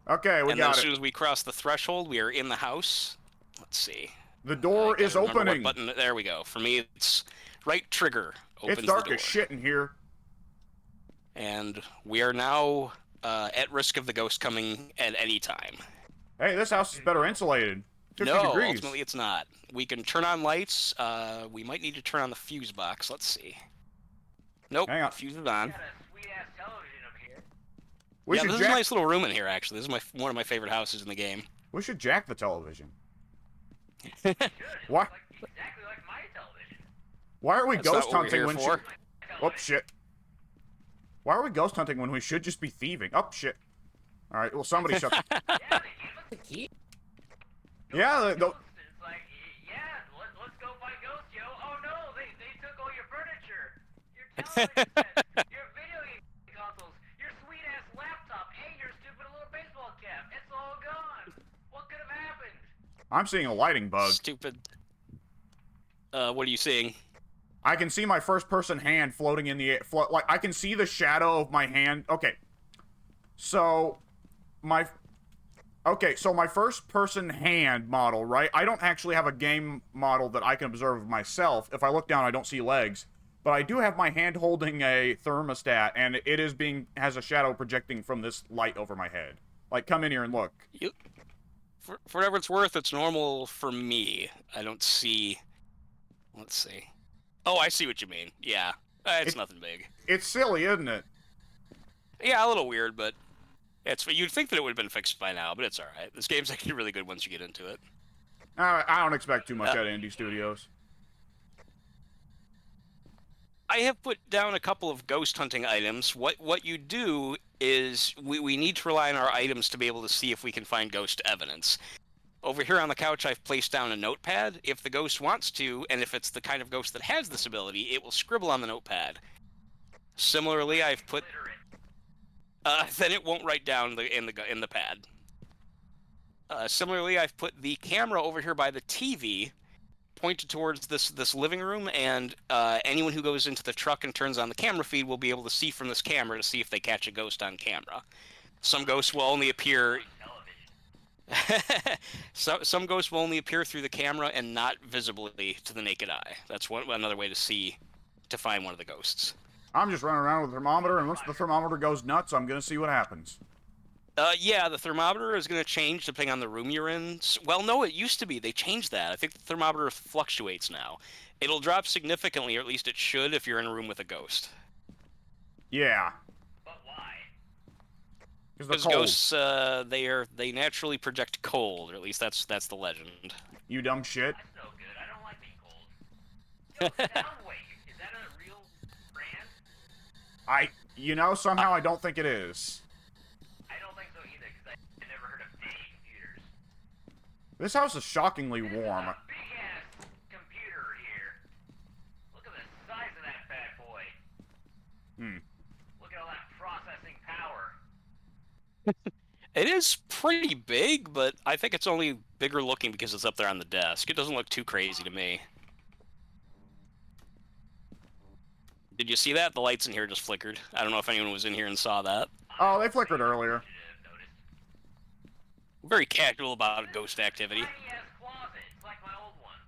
Okay, we And then got as it. soon as we cross the threshold, we are in the house. Let's see. The door I is gotta remember opening. what button. There we go. For me, it's right trigger opens It's dark the door. as shit in here. And we are now at risk of the ghost coming at any time. Hey, this house is better insulated. 50 No, degrees. ultimately it's not. We can turn on lights. We might need to turn on the fuse box. Let's see. Nope, Hang on. fuse is on. Got a sweet-ass television up here. We Yeah, should this is a jack. nice little room in here, actually. This is one of my favorite houses in the game. We should jack the television. Good. Why? Exactly like my television. Why are we That's not ghost what we're hunting here when? for. Oh shit! Why are we ghost hunting when we should just be thieving? Oh shit! All right, well somebody shut. Yeah, they gave us the key. Yeah, the, Ghosts, and it's like, yeah, let's go find ghosts, yo. Oh no, they took all your furniture, your television sets, your video game consoles, your sweet ass laptop, and your stupid little baseball cap. It's all gone. What could have happened? I'm seeing a lighting bug. Stupid. What are you seeing? I can see my first-person hand floating in the air. Like I can see the shadow of my hand. Okay, so my first-person hand model, right? I don't actually have a game model that I can observe of myself. If I look down, I don't see legs, but I do have my hand holding a thermostat, and it is has a shadow projecting from this light over my head. Like, come in here and look. For whatever it's worth, it's normal for me. I don't see. Let's see. Oh, I see what you mean. Yeah, it's nothing big. It's silly, isn't it? Yeah, a little weird, but you'd think that it would have been fixed by now, but it's all right. This game's actually really good once you get into it. I don't expect too much out of indie studios. I have put down a couple of ghost hunting items. What you do is we need to rely on our items to be able to see if we can find ghost evidence. Over here on the couch, I've placed down a notepad. If the ghost wants to, and if it's the kind of ghost that has this ability, it will scribble on the notepad. Similarly, I've put. Then it won't write down in the pad. Similarly, I've put the camera over here by the TV, pointed towards this living room, and anyone who goes into the truck and turns on the camera feed will be able to see from this camera to see if they catch a ghost on camera. Some ghosts will only appear. Some ghosts will only appear through the camera and not visibly to the naked eye. That's another way to find one of the ghosts. I'm just running around with a thermometer, and once the thermometer goes nuts, I'm gonna see what happens. Yeah, the thermometer is going to change depending on the room you're in. Well, no, it used to be. They changed that. I think the thermometer fluctuates now. It'll drop significantly, or at least it should if you're in a room with a ghost. Yeah. But why? Because ghosts, they naturally project cold, or at least that's the legend. You dumb shit. That's no good. I don't like being cold. Yo, Soundwave, is that a real brand? Somehow I don't think it is. I don't think so either, because I never heard of any computers. This house is shockingly This warm. is a big-ass computer here. Look at the size of that bad boy. Look at all that processing power. It is pretty big, but I think it's only bigger looking because it's up there on the desk. It doesn't look too crazy to me. Did you see that? The lights in here just flickered. I don't know if anyone was in here and saw that. Oh, they flickered earlier. Should have noticed. Very casual about ghost activity. Tiny-ass closet. It's like my old one.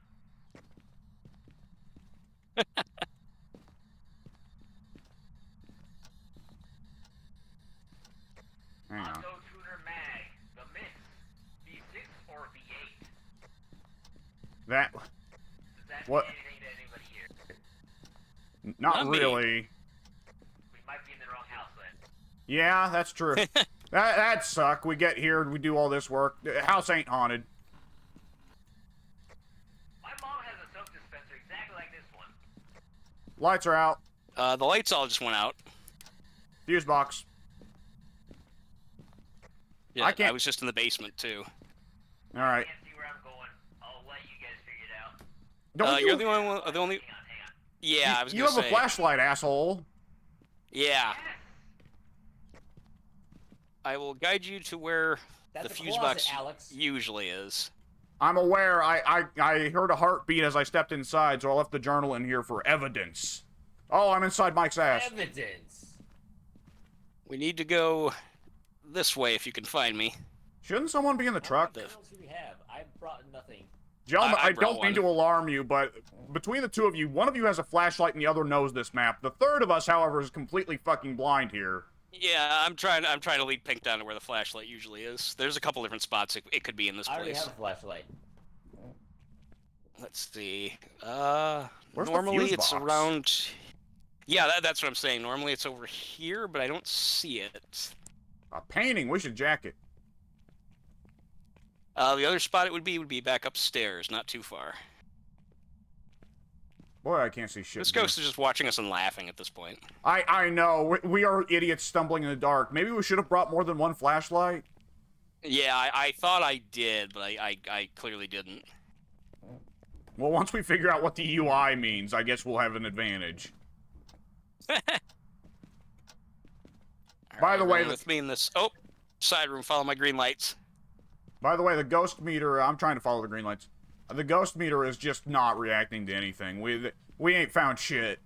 Hang on. Auto Tuner Mag. The mix. V6 or V8? That. Does that What? mean anything to anybody here? Not Not me. really. We might be in the wrong house then. Yeah, that's true. That'd suck. We get here and we do all this work. The house ain't haunted. My mom has a soap dispenser exactly like this one. Lights are out. The lights all just went out. Fuse box. Yeah, I can't- I was just in the basement too. All right. Can't see where I'm going. I'll let you guys figure it out. Don't You're the only one. The only. Hang on, hang on. Yeah, I was You gonna have say. a flashlight, asshole. Yeah, Yes! I will guide you to where That's the a fuse closet, box Alex. usually is. I'm aware. I heard a heartbeat as I stepped inside, so I left the journal in here for evidence. Oh, I'm inside Mike's ass. Evidence. We need to go this way if you can find me. Shouldn't someone be in the truck? What else do we have? I brought nothing. Gentlemen, I I brought don't mean one. to alarm you, but between the two of you, one of you has a flashlight and the other knows this map. The third of us, however, is completely fucking blind here. Yeah, I'm trying to lead Pink down to where the flashlight usually is. There's a couple different spots it could be in this I already place. have a flashlight. Let's see. Where's the normally fuse it's box? around. Yeah, that's what I'm saying. Normally it's over here, but I don't see it. A painting. We should jack it. The other spot it would be back upstairs, not too far. Boy, I can't see shit. This here. ghost is just watching us and laughing at this point. I know. We are idiots stumbling in the dark. Maybe we should have brought more than one flashlight. Yeah, I thought I did, but I clearly didn't. Well, once we figure out what the UI means, I guess we'll have an advantage. By the way, with me in this side room, follow my green lights. By the way, the ghost meter, I'm trying to follow the green lights. The ghost meter is just not reacting to anything. We ain't found shit.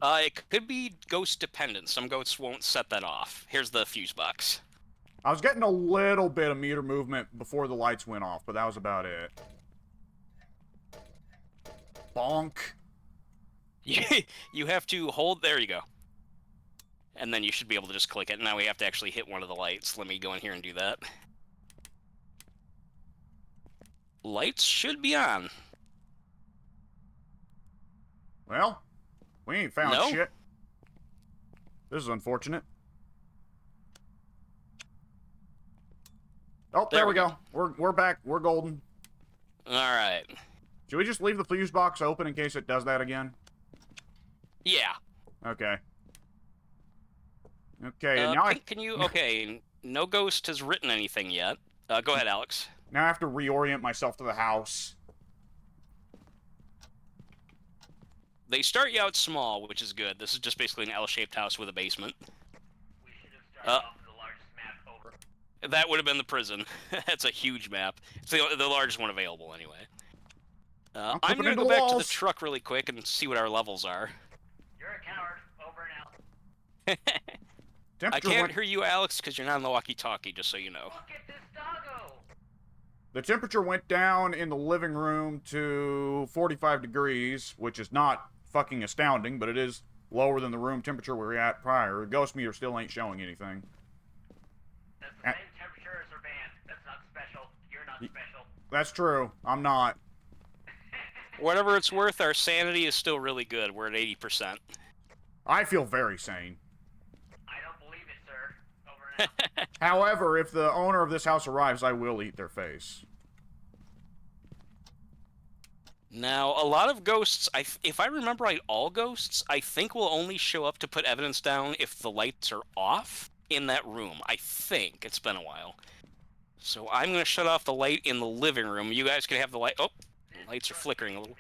It could be ghost dependent. Some ghosts won't set that off. Here's the fuse box. I was getting a little bit of meter movement before the lights went off, but that was about it. Bonk. You have to hold. There you go. And then you should be able to just click it. Now we have to actually hit one of the lights. Let me go in here and do that. Lights should be on. Well, we ain't found No. shit. This is unfortunate. Oh, there we go. We're back. We're golden. All right. Should we just leave the fuse box open in case it does that again? Yeah. Okay. Okay, now Pink, can you? Okay. No ghost has written anything yet. Go ahead, Alex. now I have to reorient myself to the house. They start you out small, which is good. This is just basically an L-shaped house with a basement. We should have started off with the largest map over. That would have been the prison. That's a huge map. It's the largest one available, anyway. I'm clipping gonna into go back to the walls. truck really quick and see what our levels are. You're a coward. Over and out. I Temperature can't went, hear you, Alex, because you're not on the walkie-talkie, just so you know. Look at this doggo. the temperature went down in the living room to 45 degrees, which is not fucking astounding, but it is lower than the room temperature we were at prior. The ghost meter still ain't showing anything. That's the same temperature as our band. That's not special. You're not special. That's true. I'm not. Whatever it's worth, our sanity is still really good. We're at 80%. I feel very sane. I don't believe it, sir. Over and out. However, if the owner of this house arrives, I will eat their face. Now, a lot of ghosts, if I remember right, all ghosts, I think will only show up to put evidence down if the lights are off in that room. I think. It's been a while. So I'm going to shut off the light in the living room. You guys can have the light. Oh, the lights are flickering a little.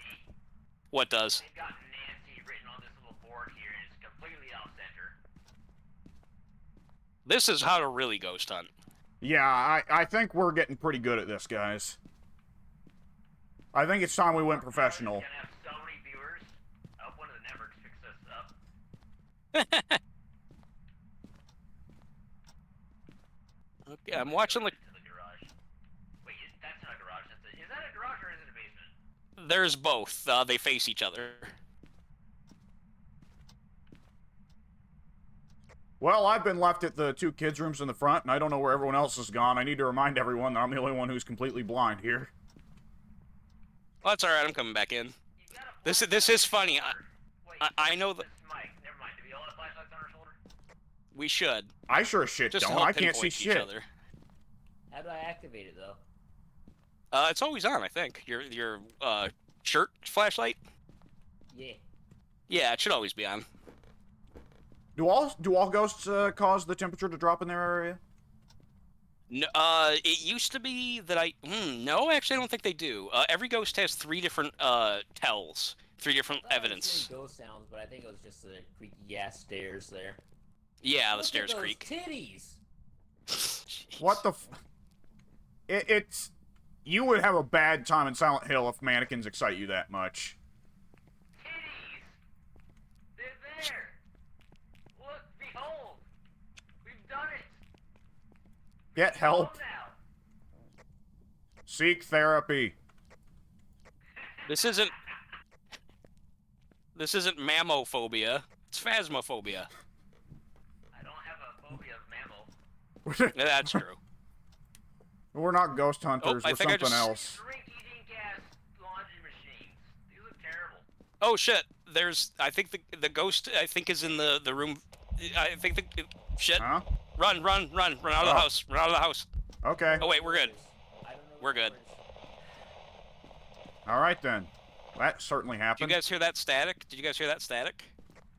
What does? They've got Nancy written on this little board here, and it's completely off center. This is how to really ghost hunt. Yeah, I think we're getting pretty good at this, guys. I think it's time we went professional. We're gonna have so many viewers. I hope one of the networks picks this up. Okay, I'm watching the... To the garage. Wait, that's not a garage. Is that a garage or is it a basement? There's both. They face each other. Well, I've been left at the two kids' rooms in the front, and I don't know where everyone else has gone. I need to remind everyone that I'm the only one who's completely blind here. Well, that's alright, I'm coming back in. You gotta This is funny. Wait, I know that this mic. Never mind. Do we all have flashlights on our shoulder? we should. I sure as shit Just to don't. help I can't see pinpoint each shit. other. How do I activate it though? It's always on, I think. Your shirt flashlight? Yeah. Yeah, it should always be on. Do all ghosts cause the temperature to drop in their area? No, it used to be that no, actually I don't think they do. Every ghost has 3 different tells, 3 different evidence. Ghost sounds, but I think it was just the creaky ass stairs there. Yeah, the Look stairs at those creak. titties. What the f... It's... You would have a bad time in Silent Hill if mannequins excite you that much. Titties! They're there! Look, behold! We've done it! Get help. Home now. Seek therapy. This isn't mammophobia. It's phasmophobia. I don't have a phobia of mammal. Yeah, that's true. We're not ghost hunters. I We're think I something just- else. Drink-eating gas laundry machines. These look terrible. Oh shit! I think the ghost is in the room. I think shit. Huh? Run out of the Oh. house! Run out of the house! Okay. Oh wait, we're good. I don't know We're good. All right then. That certainly Did you happened. guys hear that static? Did you guys hear that static?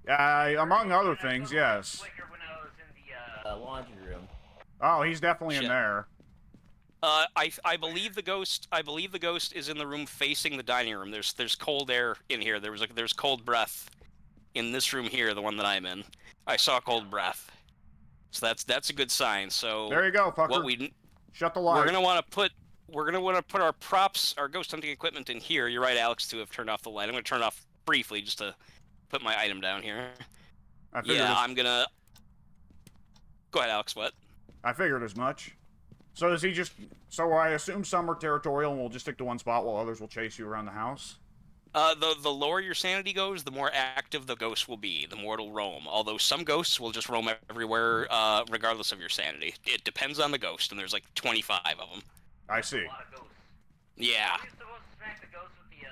Among other things, yes. Flicker when I was in the, Laundry room. Oh, he's definitely in Shit. there. I believe the ghost is in the room facing the dining room. There's cold air in here. There's cold breath in this room here, the one that I'm in. I saw cold breath. So that's a good sign. So There you go, fucker. what Shut the light. we're gonna want to put our props, our ghost hunting equipment in here. You're right, Alex, to have turned off the light. I'm gonna turn it off briefly just to put my item down here. I figured Yeah, as- I'm gonna. Go ahead, Alex. What? I figured as much. So does he just... So I assume some are territorial and we'll just stick to one spot while others will chase you around the house? The lower your sanity goes, the more active the ghost will be, the more it'll roam. Although some ghosts will just roam everywhere, regardless of your sanity. It depends on the ghost, and there's like 25 of them. I see. a lot of ghosts. Yeah. Are you supposed to smack the ghost with the,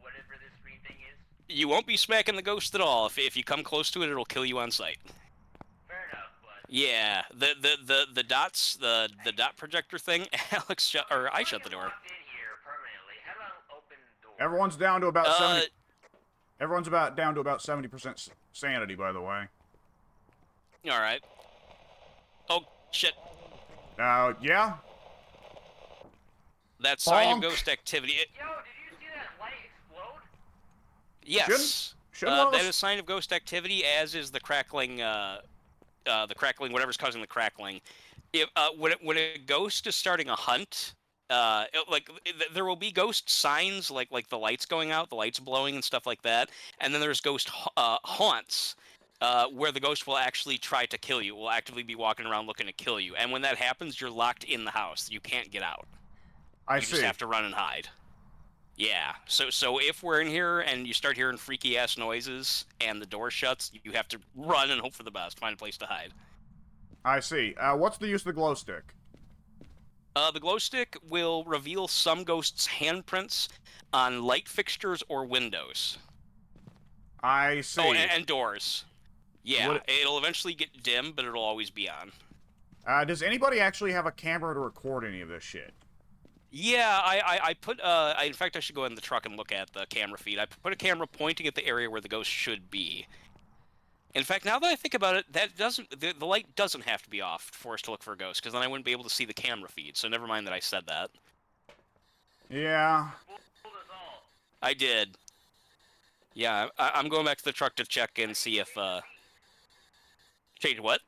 whatever this green thing is? You won't be smacking the ghost at all. If you come close to it, it'll kill you on sight. Fair enough, but... Yeah, the dots, the dot projector thing. Alex I shut the door. Locked in here permanently. How do I open the door? Everyone's down to about 70... Everyone's down to about 70% sanity, by the way. All right. Oh shit! Yeah? That sign of Bonk. ghost activity. Yo, did you see that light explode? Yes. Shouldn't one of That us- is a sign of ghost activity, as is the crackling, whatever's causing the crackling. When a ghost is starting a hunt, there will be ghost signs, like the lights going out, the lights blowing, and stuff like that. And then there's ghost haunts, where the ghost will actually try to kill you. Will actively be walking around looking to kill you. And when that happens, you're locked in the house. You can't get out. I You see. just have to run and hide. Yeah. So if we're in here and you start hearing freaky ass noises and the door shuts, you have to run and hope for the best. Find a place to hide. I see. What's the use of the glow stick? The glow stick will reveal some ghosts' handprints on light fixtures or windows. I see. Oh, and doors. Yeah, Would it'll eventually get dim, but it'll always be on. Does anybody actually have a camera to record any of this shit? Yeah, I put in fact I should go in the truck and look at the camera feed. I put a camera pointing at the area where the ghost should be. In fact, now that I think about it, the light doesn't have to be off for us to look for a ghost, because then I wouldn't be able to see the camera feed. So never mind that I said that. Yeah. Fooled us all. I did. Yeah, I'm going back to the truck to check and see if change what?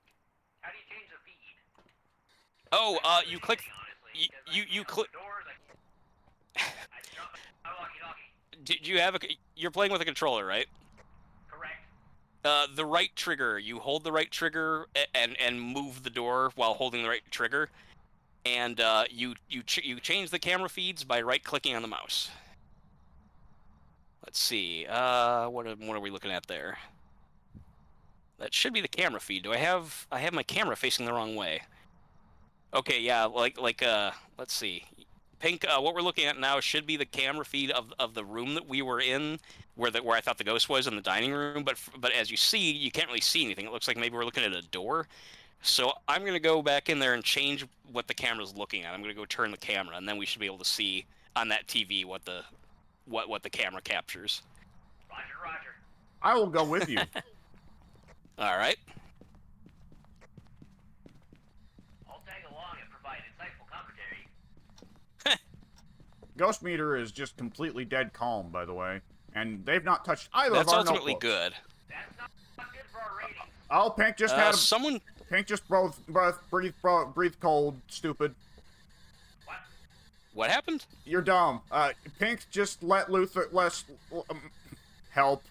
How do you change the feed? Oh, you click. Honestly, 'cause You I click. the doors, I jump. I'm walkie-talkie. Did you have a? You're playing with a controller, right? Correct. The right trigger. You hold the right trigger and move the door while holding the right trigger, and you change the camera feeds by right clicking on the mouse. Let's see. What are we looking at there? That should be the camera feed. I have my camera facing the wrong way. Okay, yeah, let's see. Pink, what we're looking at now should be the camera feed of the room that we were in, where I thought the ghost was, in the dining room. But as you see, you can't really see anything. It looks like maybe we're looking at a door. So I'm gonna go back in there and change what the camera's looking at. I'm gonna go turn the camera, and then we should be able to see on that TV what the camera captures. Roger, roger. I will go with you. All right. I'll tag along and provide insightful commentary. Ghost meter is just completely dead calm, by the way. And they've not touched either That's of our ultimately notebooks. good. That's not good for our ratings. Oh, Pink just had a... Someone. Pink just breathe cold, stupid. What? What happened? You're dumb. Pink just let Luther help.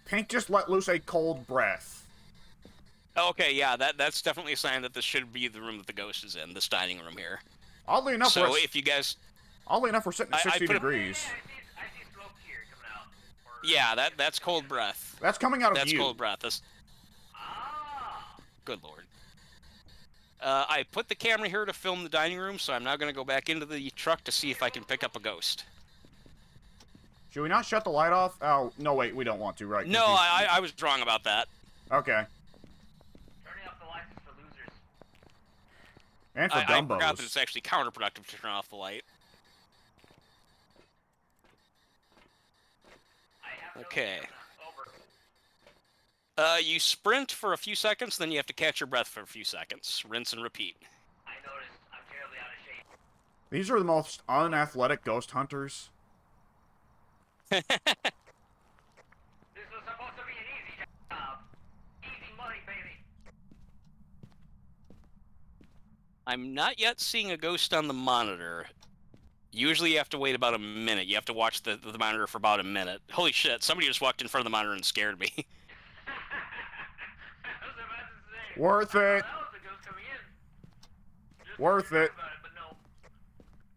Pink just let loose a cold breath. Okay, yeah, that's definitely a sign that this should be the room that the ghost is in, this dining room here. Oddly enough, So if you guys... we're sitting at 60 degrees. I see smoke here coming out. Or- Yeah, that's cold breath. That's coming out of That's you. cold breath. That's... Ah. Good lord. I put the camera here to film the dining room, so I'm now going to go back into the truck to see if I can pick up a ghost. Should we not shut the light off? Oh, no, wait, we don't want to, right? No, I was wrong about that. Okay. Turning off the lights is for losers. And for I dumbos. forgot that it's actually counterproductive to turn off the light. I have no Okay. camera. Over. You sprint for a few seconds, then you have to catch your breath for a few seconds. Rinse and repeat. I noticed. I'm terribly out of shape. These are the most unathletic ghost hunters. This was supposed to be an easy job. Easy money, baby. I'm not yet seeing a ghost on the monitor. Usually you have to wait about a minute. You have to watch the monitor for about a minute. Holy shit, somebody just walked in front of the monitor and scared me. I was about to say. Worth it. That was the ghost coming in. Just Worth forgot it.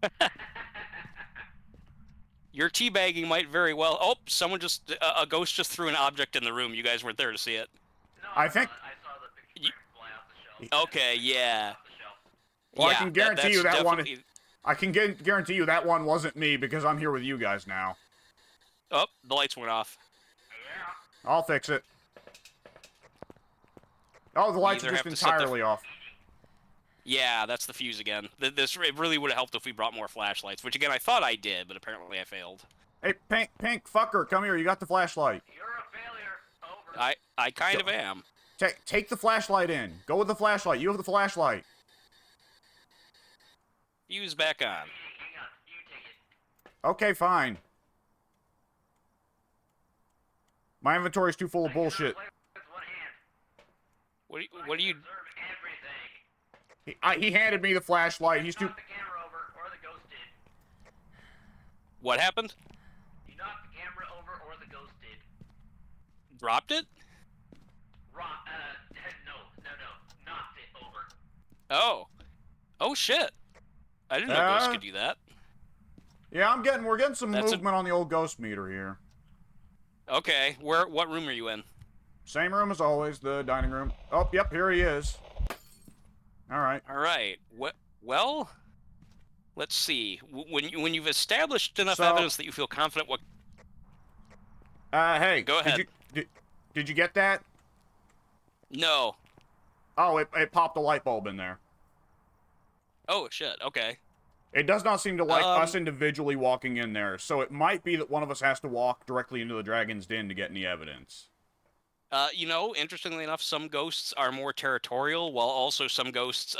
about but no. Your teabagging might very well... Oh, someone just... a ghost just threw an object in the room. You guys weren't there to see it. No, I think- I saw the picture fly off the shelf. Okay, yeah. Off the shelf. Well, I Yeah, can guarantee that's you that one. definitely- I can guarantee you that one wasn't me because I'm here with you guys now. Oh, the lights went off. Yeah. I'll fix it. Oh, the lights are either just have to set the- entirely off. Yeah, that's the fuse again. This it really would have helped if we brought more flashlights, which again I thought I did, but apparently I failed. Hey, pink fucker, come here. You got the flashlight. You're a failure. Over. I kind of am. Take the flashlight in. Go with the flashlight. You have the flashlight. Fuse back on. Hang on. You take it. Okay, fine. My inventory's too full of I cannot bullshit. play with one hand. What do you... Observe everything. He handed me the flashlight. He's too... Knocked the camera over, or the ghost did. What happened? You knocked the camera over, or the ghost did. Dropped it? No. Knocked it over. Oh. Oh shit. I didn't know ghosts could do that. Yeah, we're getting some That's movement on the old ghost meter here. Okay, what room are you in? Same room as always, the dining room. Oh, yep, here he is. Alright. Alright, well, let's see. When you've established enough So- evidence that you feel confident what... Hey. Go ahead. Did you get that? No. Oh, it popped a light bulb in there. Oh, shit, okay. It does not seem to like us individually walking in there, so it might be that one of us has to walk directly into the dragon's den to get any evidence. Interestingly enough, some ghosts are more territorial, while also some ghosts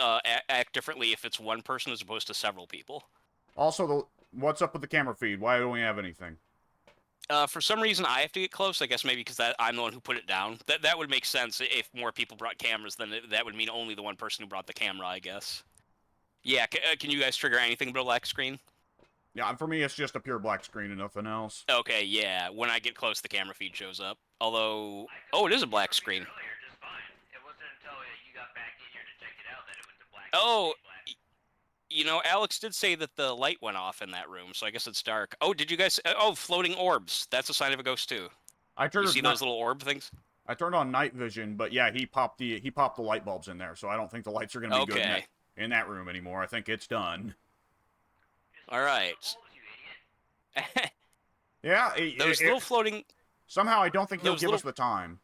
act differently if it's one person as opposed to several people. Also, what's up with the camera feed? Why don't we have anything? For some reason, I have to get close. I guess maybe because I'm the one who put it down. That would make sense if more people brought cameras. Then that would mean only the one person who brought the camera, I guess. Yeah. Can you guys trigger anything but a black screen? Yeah, for me, it's just a pure black screen and nothing else. Okay. Yeah. When I get close, the camera feed shows up. Although, oh, it is a black screen. Earlier, just fine. It wasn't until you got back in here to check it out that it went to black. Oh, Black. Alex did say that the light went off in that room, so I guess it's dark. Oh, did you guys? Oh, floating orbs. That's a sign of a ghost too. I You turned see those little orb things? I turned on night vision, but yeah, he popped the light bulbs in there, so I don't think the lights are gonna be good Okay. in that room anymore. I think it's done. All right. Bulbs, you idiot. Yeah, Those little floating. somehow I don't think he'll those give us little- the time.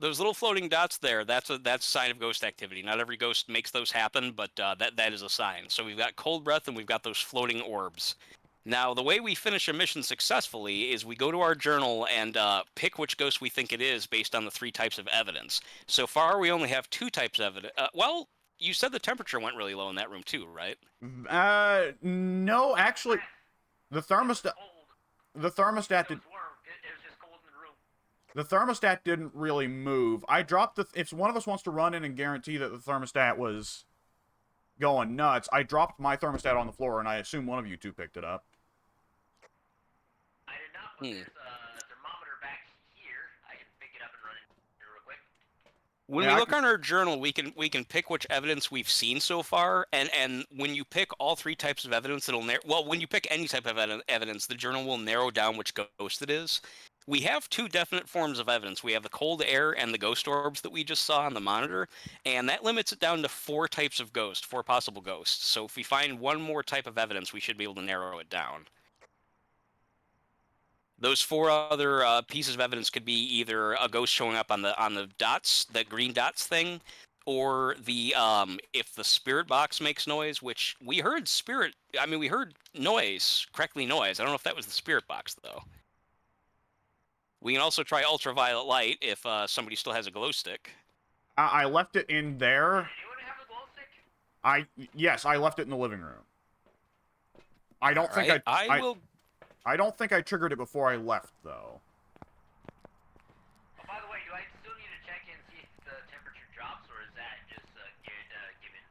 Those little floating dots there, that's a sign of ghost activity. Not every ghost makes those happen, but that is a sign. So we've got cold breath and we've got those floating orbs. Now, the way we finish a mission successfully is we go to our journal and pick which ghost we think it is based on the 3 types of evidence. So far, we only have 2 types of evidence. Well, you said the temperature went really low in that room too, right? No, actually, the thermostat did. It was warm. It was just cold in the room. The thermostat didn't really move. I dropped if one of us wants to run in and guarantee that the thermostat was going nuts. I dropped my thermostat on the floor, and I assume one of you two picked it up. I did not put this thermometer back here. I can pick it up and run it here real quick. When Yeah, we look on our journal, we can pick which evidence we've seen so far, and when you pick all three types of evidence, when you pick any type of evidence, the journal will narrow down which ghost it is. We have two definite forms of evidence. We have the cold air and the ghost orbs that we just saw on the monitor, and that limits it down to 4 types of ghosts, 4 possible ghosts. So if we find one more type of evidence, we should be able to narrow it down. Those 4 other pieces of evidence could be either a ghost showing up on the dots, that green dots thing, or the if the spirit box makes noise, which we heard we heard noise, crackly noise. I don't know if that was the spirit box though. We can also try ultraviolet light if somebody still has a glow stick. I left it in there. Anyone have a glow stick? Yes, I left it in the living room. I don't think I will. I don't think I triggered it before I left, though. Oh, by the way, do I still need to check and see if the temperature drops, or is that just given?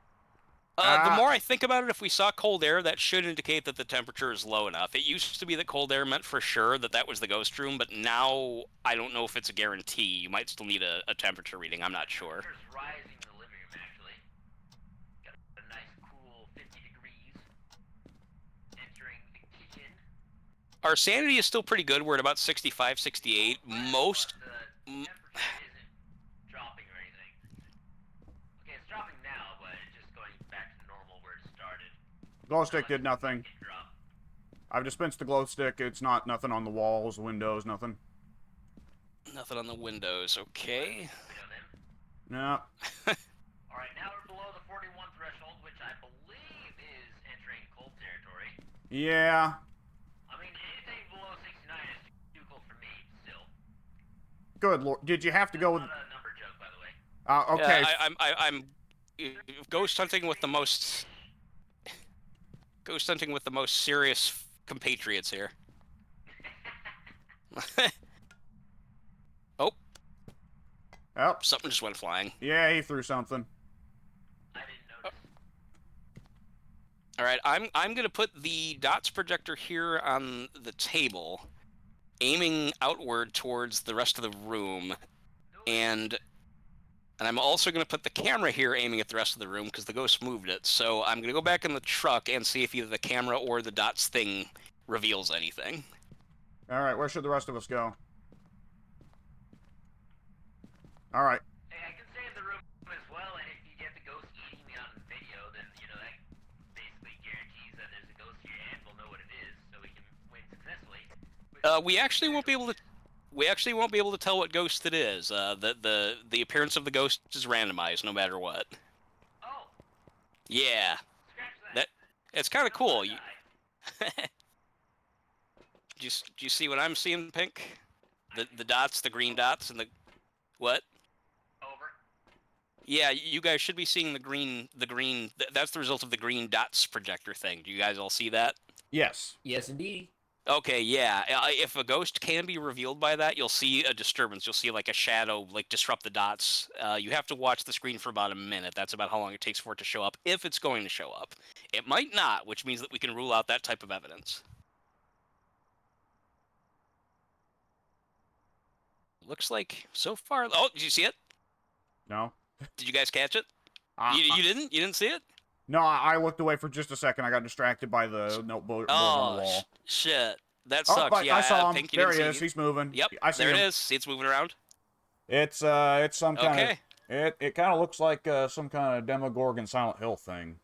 The more I think about it, if we saw cold air, that should indicate that the temperature is low enough. It used to be that cold air meant for sure that was the ghost room, but now I don't know if it's a guarantee. You might still need a temperature reading. I'm not sure. Temperature's rising in the living room, actually. Got a nice cool 50 degrees. Entering the kitchen. Our sanity is still pretty good. We're at about 65, 68. Most. The temperature isn't dropping or anything. Okay, it's dropping now, but it's just going back to normal where it started. Glow stick did nothing. It dropped. I've dispensed the glow stick. It's nothing on the walls, windows, nothing. Nothing on the windows. Okay. We know them. No. Alright, now we're below the 41 threshold, which I believe is entering cold territory. Yeah. I mean, anything below 69 is too cold for me, still. Good lord. Did you have to go with... Not a number joke, by the way. Okay. Yeah, I'm ghost hunting with the most serious compatriots here. Oh, Oh, something just went flying. yeah, he threw something. I didn't notice. All right, I'm gonna put the dots projector here on the table, aiming outward towards the rest of the room, and I'm also gonna put the camera here, aiming at the rest of the room because the ghost moved it. So I'm gonna go back in the truck and see if either the camera or the dots thing reveals anything. All right, where should the rest of us go? All right. Hey, I can stay in the room as well, and if you get the ghost eating me on video, then, that basically guarantees that there's a ghost here, and we'll know what it is, so we can win successfully. We actually won't be able to. We actually won't be able to tell what ghost it is. The appearance of the ghost is randomized, no matter what. Oh, Yeah, scratch that it's kind of cool. You, do you see what I'm seeing, Pink? The dots, the green dots, and the what? Over. Yeah, you guys should be seeing the green. That's the result of the green dots projector thing. Do you guys all see that? Yes. Yes, indeed. Okay, yeah. If a ghost can be revealed by that, you'll see a disturbance. You'll see like a shadow, like disrupt the dots. You have to watch the screen for about a minute. That's about how long it takes for it to show up, if it's going to show up. It might not, which means that we can rule out that type of evidence. Looks like so far. Oh, did you see it? No. Did you guys catch it? Uh, You didn't? You didn't see it? No, I looked away for just a second. I got distracted by the notebook on the wall. Shit. That Oh, sucks. but Yeah, I saw him. Pink, you There didn't he see is. He's moving. Yep, I see there him. it is. See, it's moving around. It's some kind Okay. of... It kind of looks like some kind of Demogorgon Silent Hill thing.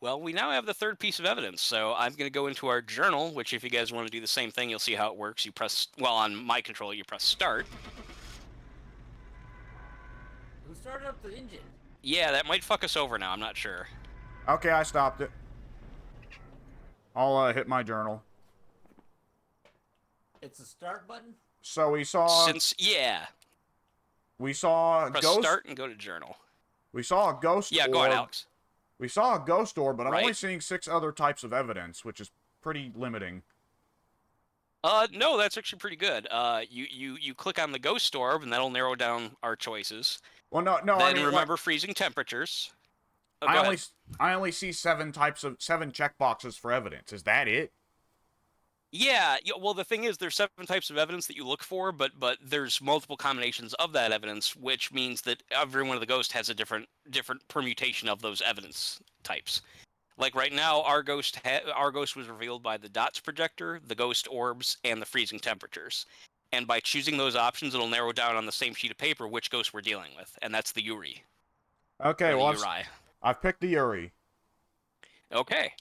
Well, we now have the third piece of evidence, so I'm going to go into our journal, which if you guys want to do the same thing, you'll see how it works. You press, well, on my controller, you press start. Who started up the engine? Yeah, that might fuck us over now, I'm not sure. Okay, I stopped it. I'll hit my journal. It's a start button? So we saw... Yeah, We saw a press ghost... start and go to journal. We saw a ghost Yeah, orb. go on, Alex. We saw a ghost orb, but I'm only Right. seeing 6 other types of evidence, which is pretty limiting. No, that's actually pretty good. You click on the ghost orb, and that'll narrow down our choices. Well, no, Then I mean, remember freezing temperatures. Oh, go I ahead. only see 7 checkboxes for evidence. Is that it? Yeah, well, the thing is, there's 7 types of evidence that you look for, but there's multiple combinations of that evidence, which means that every one of the ghosts has a different permutation of those evidence types. Like right now, our ghost was revealed by the dots projector, the ghost orbs, and the freezing temperatures. And by choosing those options, it'll narrow down on the same sheet of paper which ghost we're dealing with, and that's the Yuri Okay, or the well, Uri. I've picked the Yuri. Okay.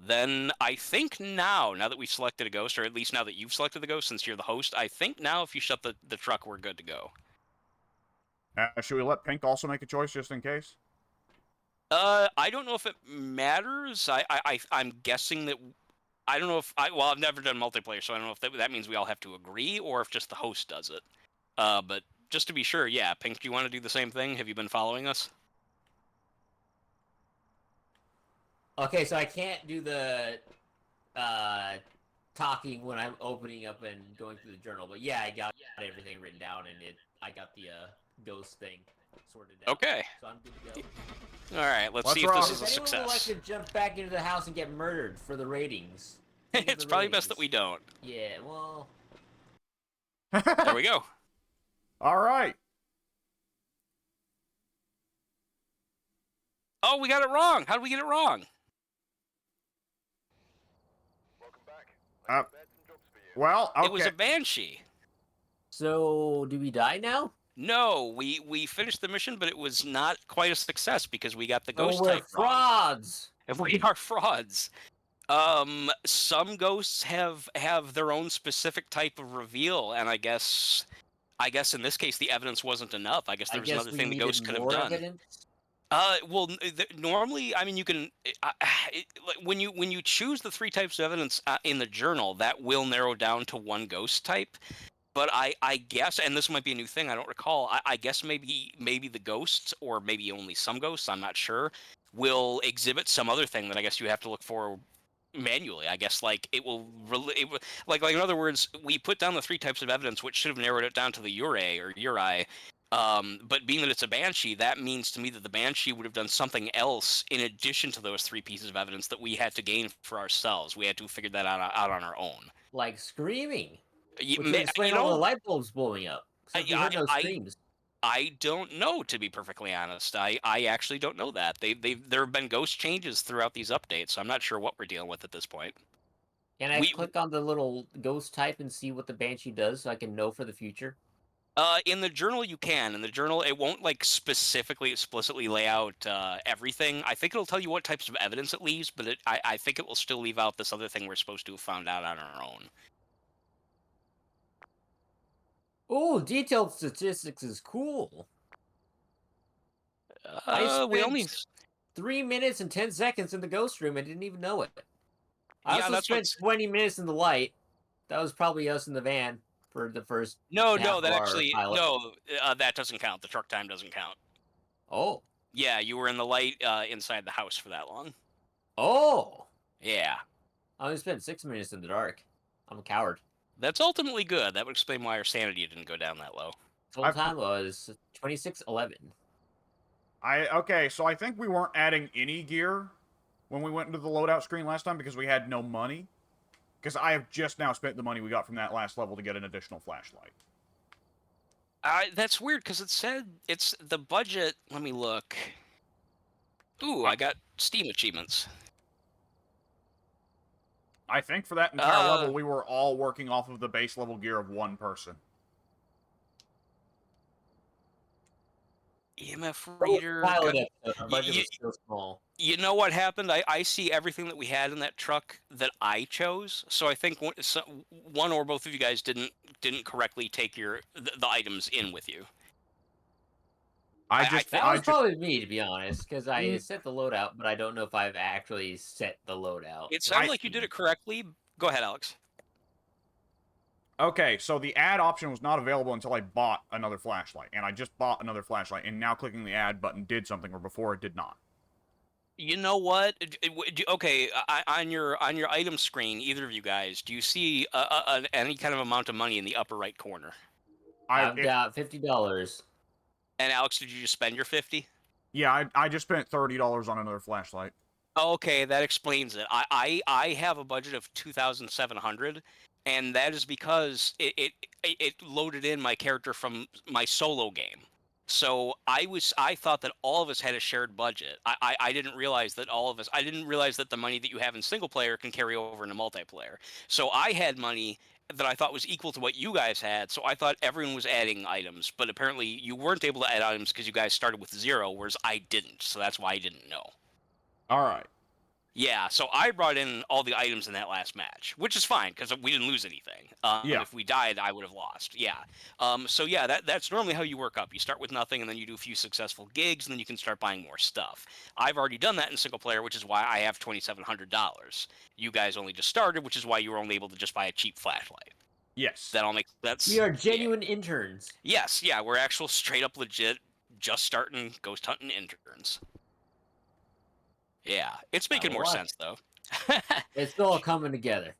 Then I think now that we've selected a ghost, or at least now that you've selected the ghost since you're the host, I think now if you shut the truck, we're good to go. Should we let Pink also make a choice just in case? I don't know if it matters. I'm guessing that I don't know if well, I've never done multiplayer, so I don't know if that means we all have to agree or if just the host does it. But just to be sure, yeah, Pink, do you want to do the same thing? Have you been following us? Okay, so I can't do the talking when I'm opening up and going through the journal, but yeah, I got everything written down and I got the ghost thing sorted out. Okay. So I'm good to go. All right, let's Let's see if rock. this is a If anyone would like success. to jump back into the house and get murdered for the ratings, It's probably best that we don't. Yeah, well, There we go. All right. Oh, we got it wrong. How did we get it wrong? Well, okay. It was a banshee. so do we die now? No, we finished the mission, but it was not quite a success because we got the ghost we're type wrong. frauds. And we are frauds. Some ghosts have their own specific type of reveal, and I guess in this case the evidence wasn't enough. I guess there was another thing the ghost could have done. Evidence? Well, normally, I mean, you can like, when you choose the 3 types of evidence in the journal, that will narrow down to 1 ghost type. But I guess, and this might be a new thing, I don't recall. I guess maybe the ghosts, or maybe only some ghosts, I'm not sure, will exhibit some other thing that I guess you have to look for manually. I guess like like in other words, we put down the 3 types of evidence, which should have narrowed it down to the Uri. But being that it's a banshee, that means to me that the banshee would have done something else in addition to those 3 pieces of evidence that we had to gain for ourselves. We had to figure that out on our own. Like screaming. You, Which would explain all the light bulbs blowing up. Except we heard no screams. I don't know, to be perfectly honest. I actually don't know that. There have been ghost changes throughout these updates, so I'm not sure what we're dealing with at this point. Can I click on the little ghost type and see what the banshee does so I can know for the future? In the journal, you can. In the journal, it won't like specifically, explicitly lay out everything. I think it'll tell you what types of evidence it leaves, but I think it will still leave out this other thing we're supposed to have found out on our own. Oh, detailed statistics is cool. We only 3 minutes and 10 seconds in the ghost room. I didn't even know it. I Yeah, also that's spent 20 minutes in the light. That was probably us in the van for the first. No, half that of our actually pilot. that doesn't count. The truck time doesn't count. Oh. Yeah, you were in the light inside the house for that long. Oh. Yeah. I only spent 6 minutes in the dark. I'm a coward. That's ultimately good. That would explain why our sanity didn't go down that low. Total time was 26:11. Okay, so I think we weren't adding any gear when we went into the loadout screen last time because we had no money. Because I have just now spent the money we got from that last level to get an additional flashlight. That's weird because it said it's the budget. Let me look. Ooh, I got Steam achievements. I think for that entire level, we were all working off of the base level gear of 1 person. EMF reader. Our budget was still small. You know what happened? I see everything that we had in that truck that I chose. So I think one or both of you guys didn't correctly take the items in with you. That was probably me, to be honest, because I set the loadout, but I don't know if I've actually set the loadout. It sounded like you did it correctly. Go ahead, Alex. Okay, so the add option was not available until I bought another flashlight, and I just bought another flashlight, and now clicking the add button did something where before it did not. You know what? Okay, on your item screen, either of you guys, do you see any kind of amount of money in the upper right corner? I've got $50. And Alex, did you just spend your 50? Yeah, I just spent $30 on another flashlight. Okay, that explains it. I have a budget of 2,700, and that is because it loaded in my character from my solo game. So I thought that all of us had a shared budget. I didn't realize that I didn't realize that the money that you have in single player can carry over into multiplayer. So I had money that I thought was equal to what you guys had. So I thought everyone was adding items, but apparently you weren't able to add items because you guys started with 0, whereas I didn't. So that's why I didn't know. All right. Yeah, so I brought in all the items in that last match, which is fine because we didn't lose anything. Yeah. If we died, I would have lost. Yeah. So yeah, that's normally how you work up. You start with nothing, and then you do a few successful gigs, and then you can start buying more stuff. I've already done that in single player, which is why I have $2,700. You guys only just started, which is why you were only able to just buy a cheap flashlight. Yes. That all makes that's. We are genuine interns. Yes, yeah, we're actual straight up legit, just starting ghost hunting interns. Yeah, it's making more watch. sense though. It's all coming together.